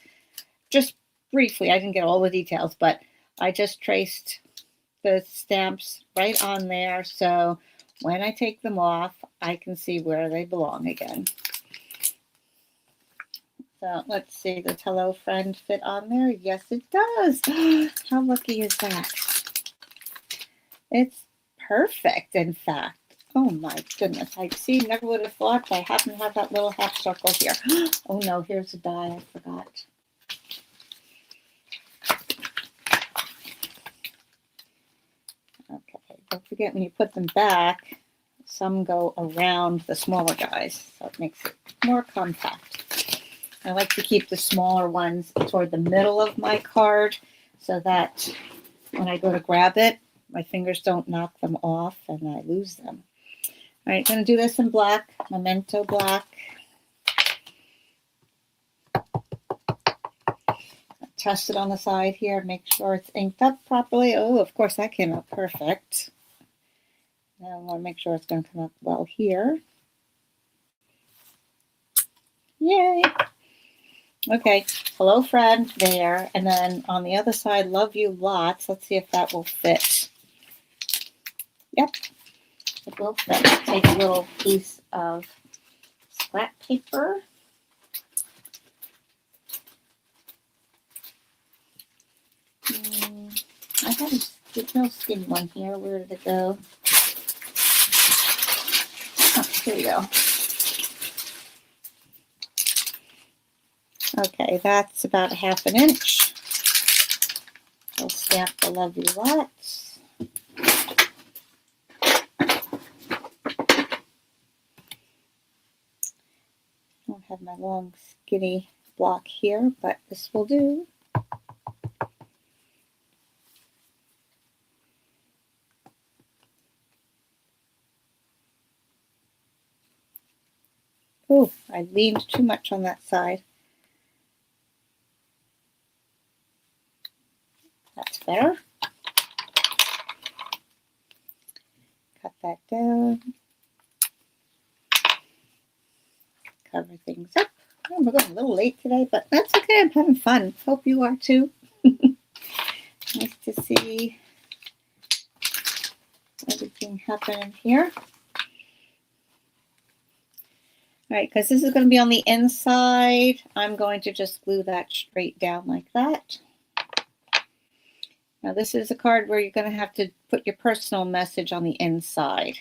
S1: just briefly. I didn't get all the details, but I just traced the stamps right on there. So when I take them off, I can see where they belong again. So let's see, does Hello Friend fit on there? Yes, it does. How lucky is that? It's perfect, in fact. Oh my goodness. I see, never would have thought I happen to have that little half circle here. Oh no, here's a die, I forgot. Okay, don't forget when you put them back, some go around the smaller guys, so it makes it more compact. I like to keep the smaller ones toward the middle of my card so that when I go to grab it, my fingers don't knock them off and I lose them. All right, going to do this in black, Memento black. Test it on the side here, make sure it's inked up properly. Oh, of course, that came out perfect. Now I want to make sure it's going to come up well here. Yay! Okay, Hello Friend there, and then on the other side, Love You Lots. Let's see if that will fit. Yep, it will fit. Take a little piece of scrap paper. I have a no skin one here. Where did it go? Oh, here we go. Okay, that's about 1/2 inch. We'll stamp the Love You Lots. I don't have my long skinny block here, but this will do. Oh, I leaned too much on that side. That's better. Cut that down. Cover things up. Oh, we're going a little late today, but that's okay. I'm having fun. Hope you are too. Nice to see everything happening here. All right, because this is going to be on the inside, I'm going to just glue that straight down like that. Now this is a card where you're going to have to put your personal message on the inside.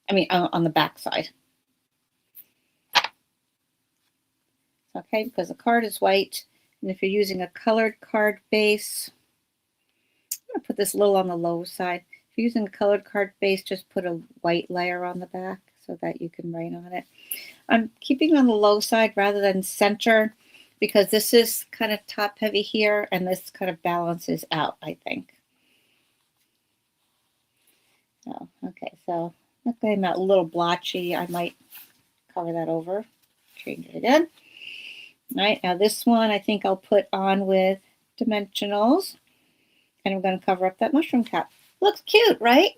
S1: I mean, on the back side. Okay, because the card is white, and if you're using a colored card base, I'm going to put this a little on the low side. If you're using a colored card base, just put a white layer on the back so that you can write on it. I'm keeping on the low side rather than center because this is kind of top heavy here and this kind of balances out, I think. Oh, okay, so that came out a little blotchy. I might cover that over, change it again. All right, now this one I think I'll put on with dimensionals and I'm going to cover up that mushroom cap. Looks cute, right?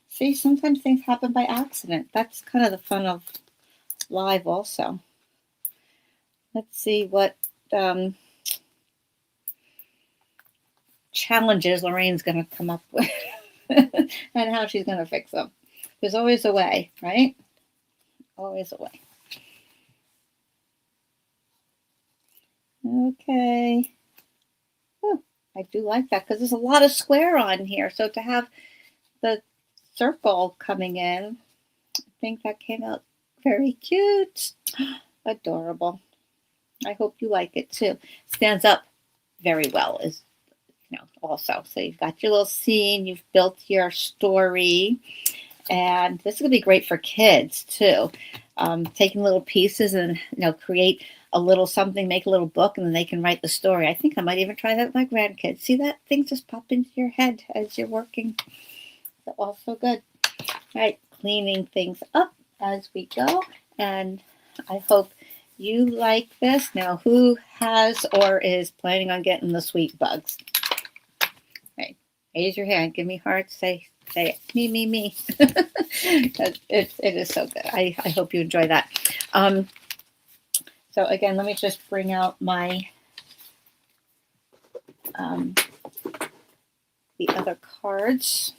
S1: See, sometimes things happen by accident. That's kind of the fun of live also. Let's see what challenges Lorraine's going to come up with and how she's going to fix them. There's always a way, right? Always a way. Okay. Oh, I do like that because there's a lot of square on here. So to have the circle coming in, I think that came out very cute. Adorable. I hope you like it too. Stands up very well, is also. So you've got your little scene, you've built your story, and this is gonna be great for kids too. Taking little pieces and create a little something, make a little book, and then they can write the story. I think I might even try that with my grandkids. See that thing just pop into your head as you're working. So also good. All right, cleaning things up as we go, and I hope you like this. Now, who has or is planning on getting the sweet bugs? Right, raise your hand. Give me hearts. Say it. Me. it is so good. I hope you enjoy that. So again, let me just bring out my the other cards.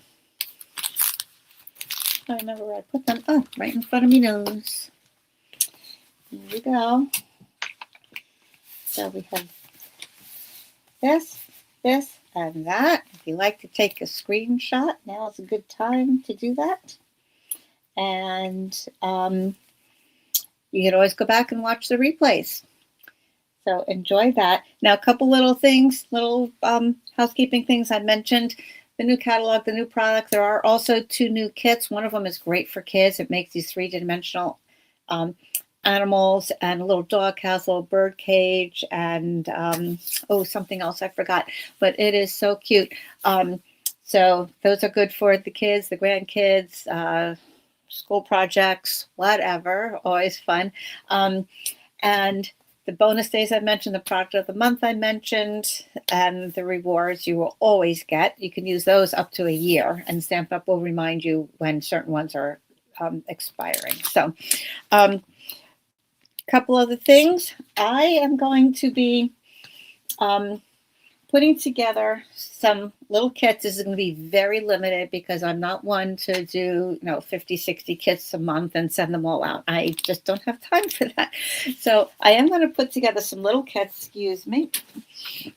S1: I remember where I put them. Oh, right in front of me nose. Here we go. So we have this, this, and that. If you like to take a screenshot, now is a good time to do that. And you can always go back and watch the replays. So enjoy that. Now, a couple little things, little housekeeping things I mentioned. The new catalog, the new product. There are also 2 new kits. One of them is great for kids. It makes these 3-dimensional animals and a little dog house, a little bird cage, and something else I forgot. But it is so cute. So those are good for the kids, the grandkids, school projects, whatever. Always fun. And the bonus days I mentioned, the product of the month I mentioned, and the rewards you will always get. You can use those up to a year, and Stampin' Up will remind you when certain ones are expiring. So couple other things. I am going to be putting together some little kits. This is going to be very limited because I'm not one to do 50, 60 kits a month and send them all out. I just don't have time for that. So I am going to put together some little kits. Excuse me.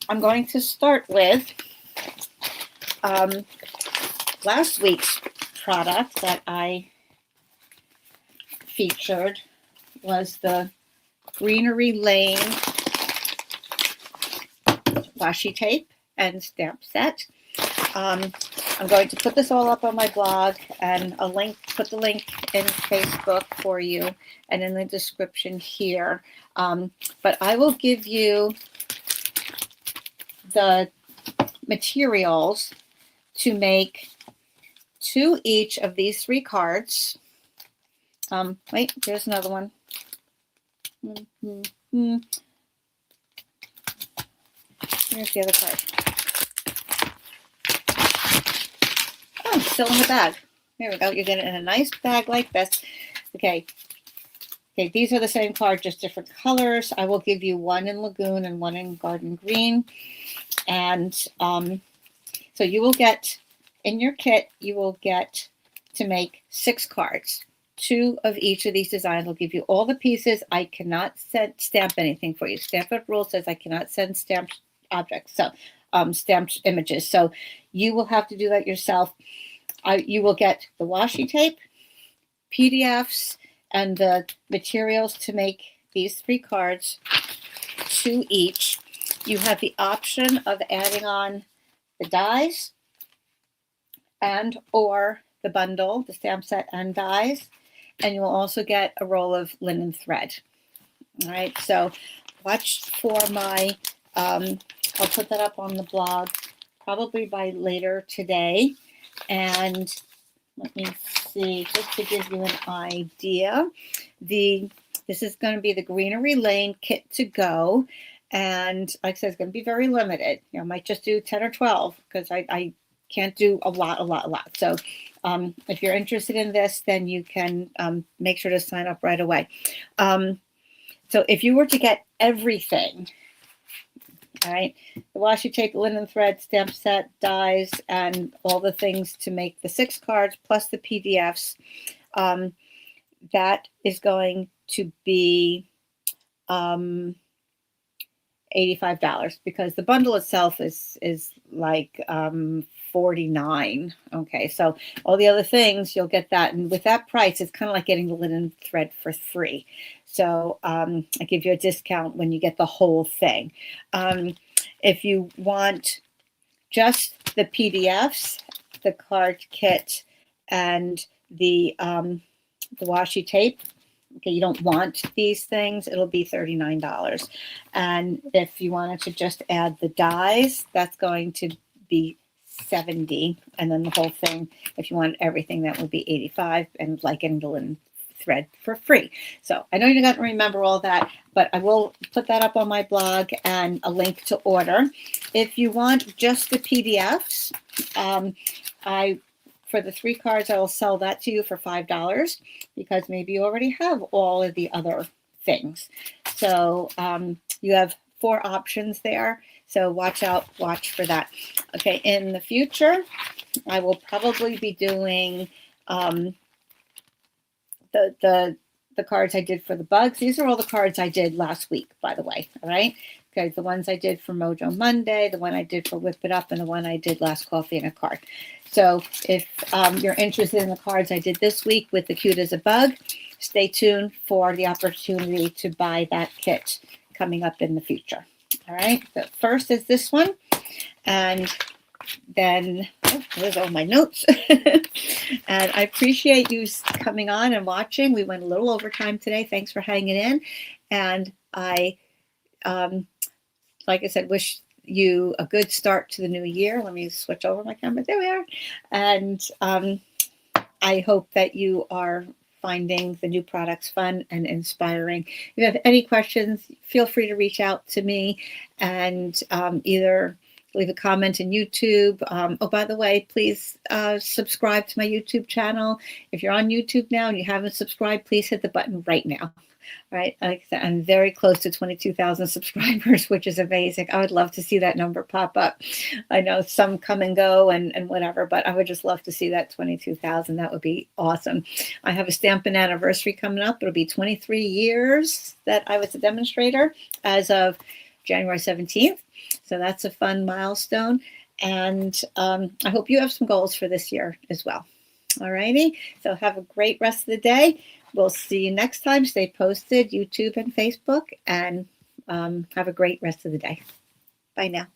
S1: I'm going to start with last week's product that I featured was the Greenery Lane washi tape and stamp set. I'm going to put this all up on my blog, and put the link in Facebook for you and in the description here. But I will give you the materials to make 2 each of these 3 cards. Wait, there's another one. Here's the other card. Oh, still in the bag. There we go. You get it in a nice bag like this. Okay. Okay, these are the same card, just different colors. I will give you one in Lagoon and one in Garden Green. And so you will get, in your kit, you will get to make 6 cards. 2 of each of these designs will give you all the pieces. I cannot stamp anything for you. Stampin' Up rule says I cannot send stamped objects, so stamped images. So you will have to do that yourself. You will get the washi tape, PDFs, and the materials to make these 3 cards, 2 each. You have the option of adding on the dies and or the bundle, the stamp set and dies. And you will also get a roll of linen thread. All right, so watch for my, I'll put that up on the blog probably by later today. And let me see, just to give you an idea, this is going to be the Greenery Lane kit to go. And like I said, it's going to be very limited. I might just do 10 or 12 because I can't do a lot. So if you're interested in this, then you can make sure to sign up right away. So if you were to get everything, all right, the washi tape, linen thread, stamp set, dies, and all the things to make the 6 cards plus the PDFs, that is going to be $85 because the bundle itself is like $49. Okay, so all the other things you'll get that, and with that price, it's kind of like getting the linen thread for free. So I give you a discount when you get the whole thing. If you want just the PDFs, the card kit, and the washi tape. Okay, you don't want these things, it'll be $39. And if you wanted to just add the dies, that's going to be $70. And then the whole thing, if you want everything, that would be $85, and like getting the linen thread for free. So I know you got to remember all that, but I will put that up on my blog and a link to order. If you want just the PDFs, for the 3 cards, I will sell that to you for $5 because maybe you already have all of the other things. So you have 4 options there. So watch for that. Okay, in the future, I will probably be doing the cards I did for the bugs. These are all the cards I did last week, by the way. All right. Okay, the ones I did for Mojo Monday, the one I did for Whip It Up, and the one I did last coffee and a card. So if you're interested in the cards I did this week with the Cute as a Bug, stay tuned for the opportunity to buy that kit coming up in the future. All right. The first is this one, and then there's all my notes. And I appreciate you coming on and watching. We went a little over time today. Thanks for hanging in. And I, like I said, wish you a good start to the new year. Let me switch over my camera. There we are. And I hope that you are finding the new products fun and inspiring. If you have any questions, feel free to reach out to me and either leave a comment in YouTube. Oh, by the way, please subscribe to my YouTube channel. If you're on YouTube now and you haven't subscribed, please hit the button right now. All right. Like I said, I'm very close to 22,000 subscribers, which is amazing. I would love to see that number pop up. I know some come and go and whatever, but I would just love to see that 22,000. That would be awesome. I have a Stampin' anniversary coming up. It'll be 23 years that I was a demonstrator as of January 17th. So that's a fun milestone. And I hope you have some goals for this year as well. All righty. So have a great rest of the day. We'll see you next time. Stay posted, YouTube and Facebook, and have a great rest of the day. Bye now.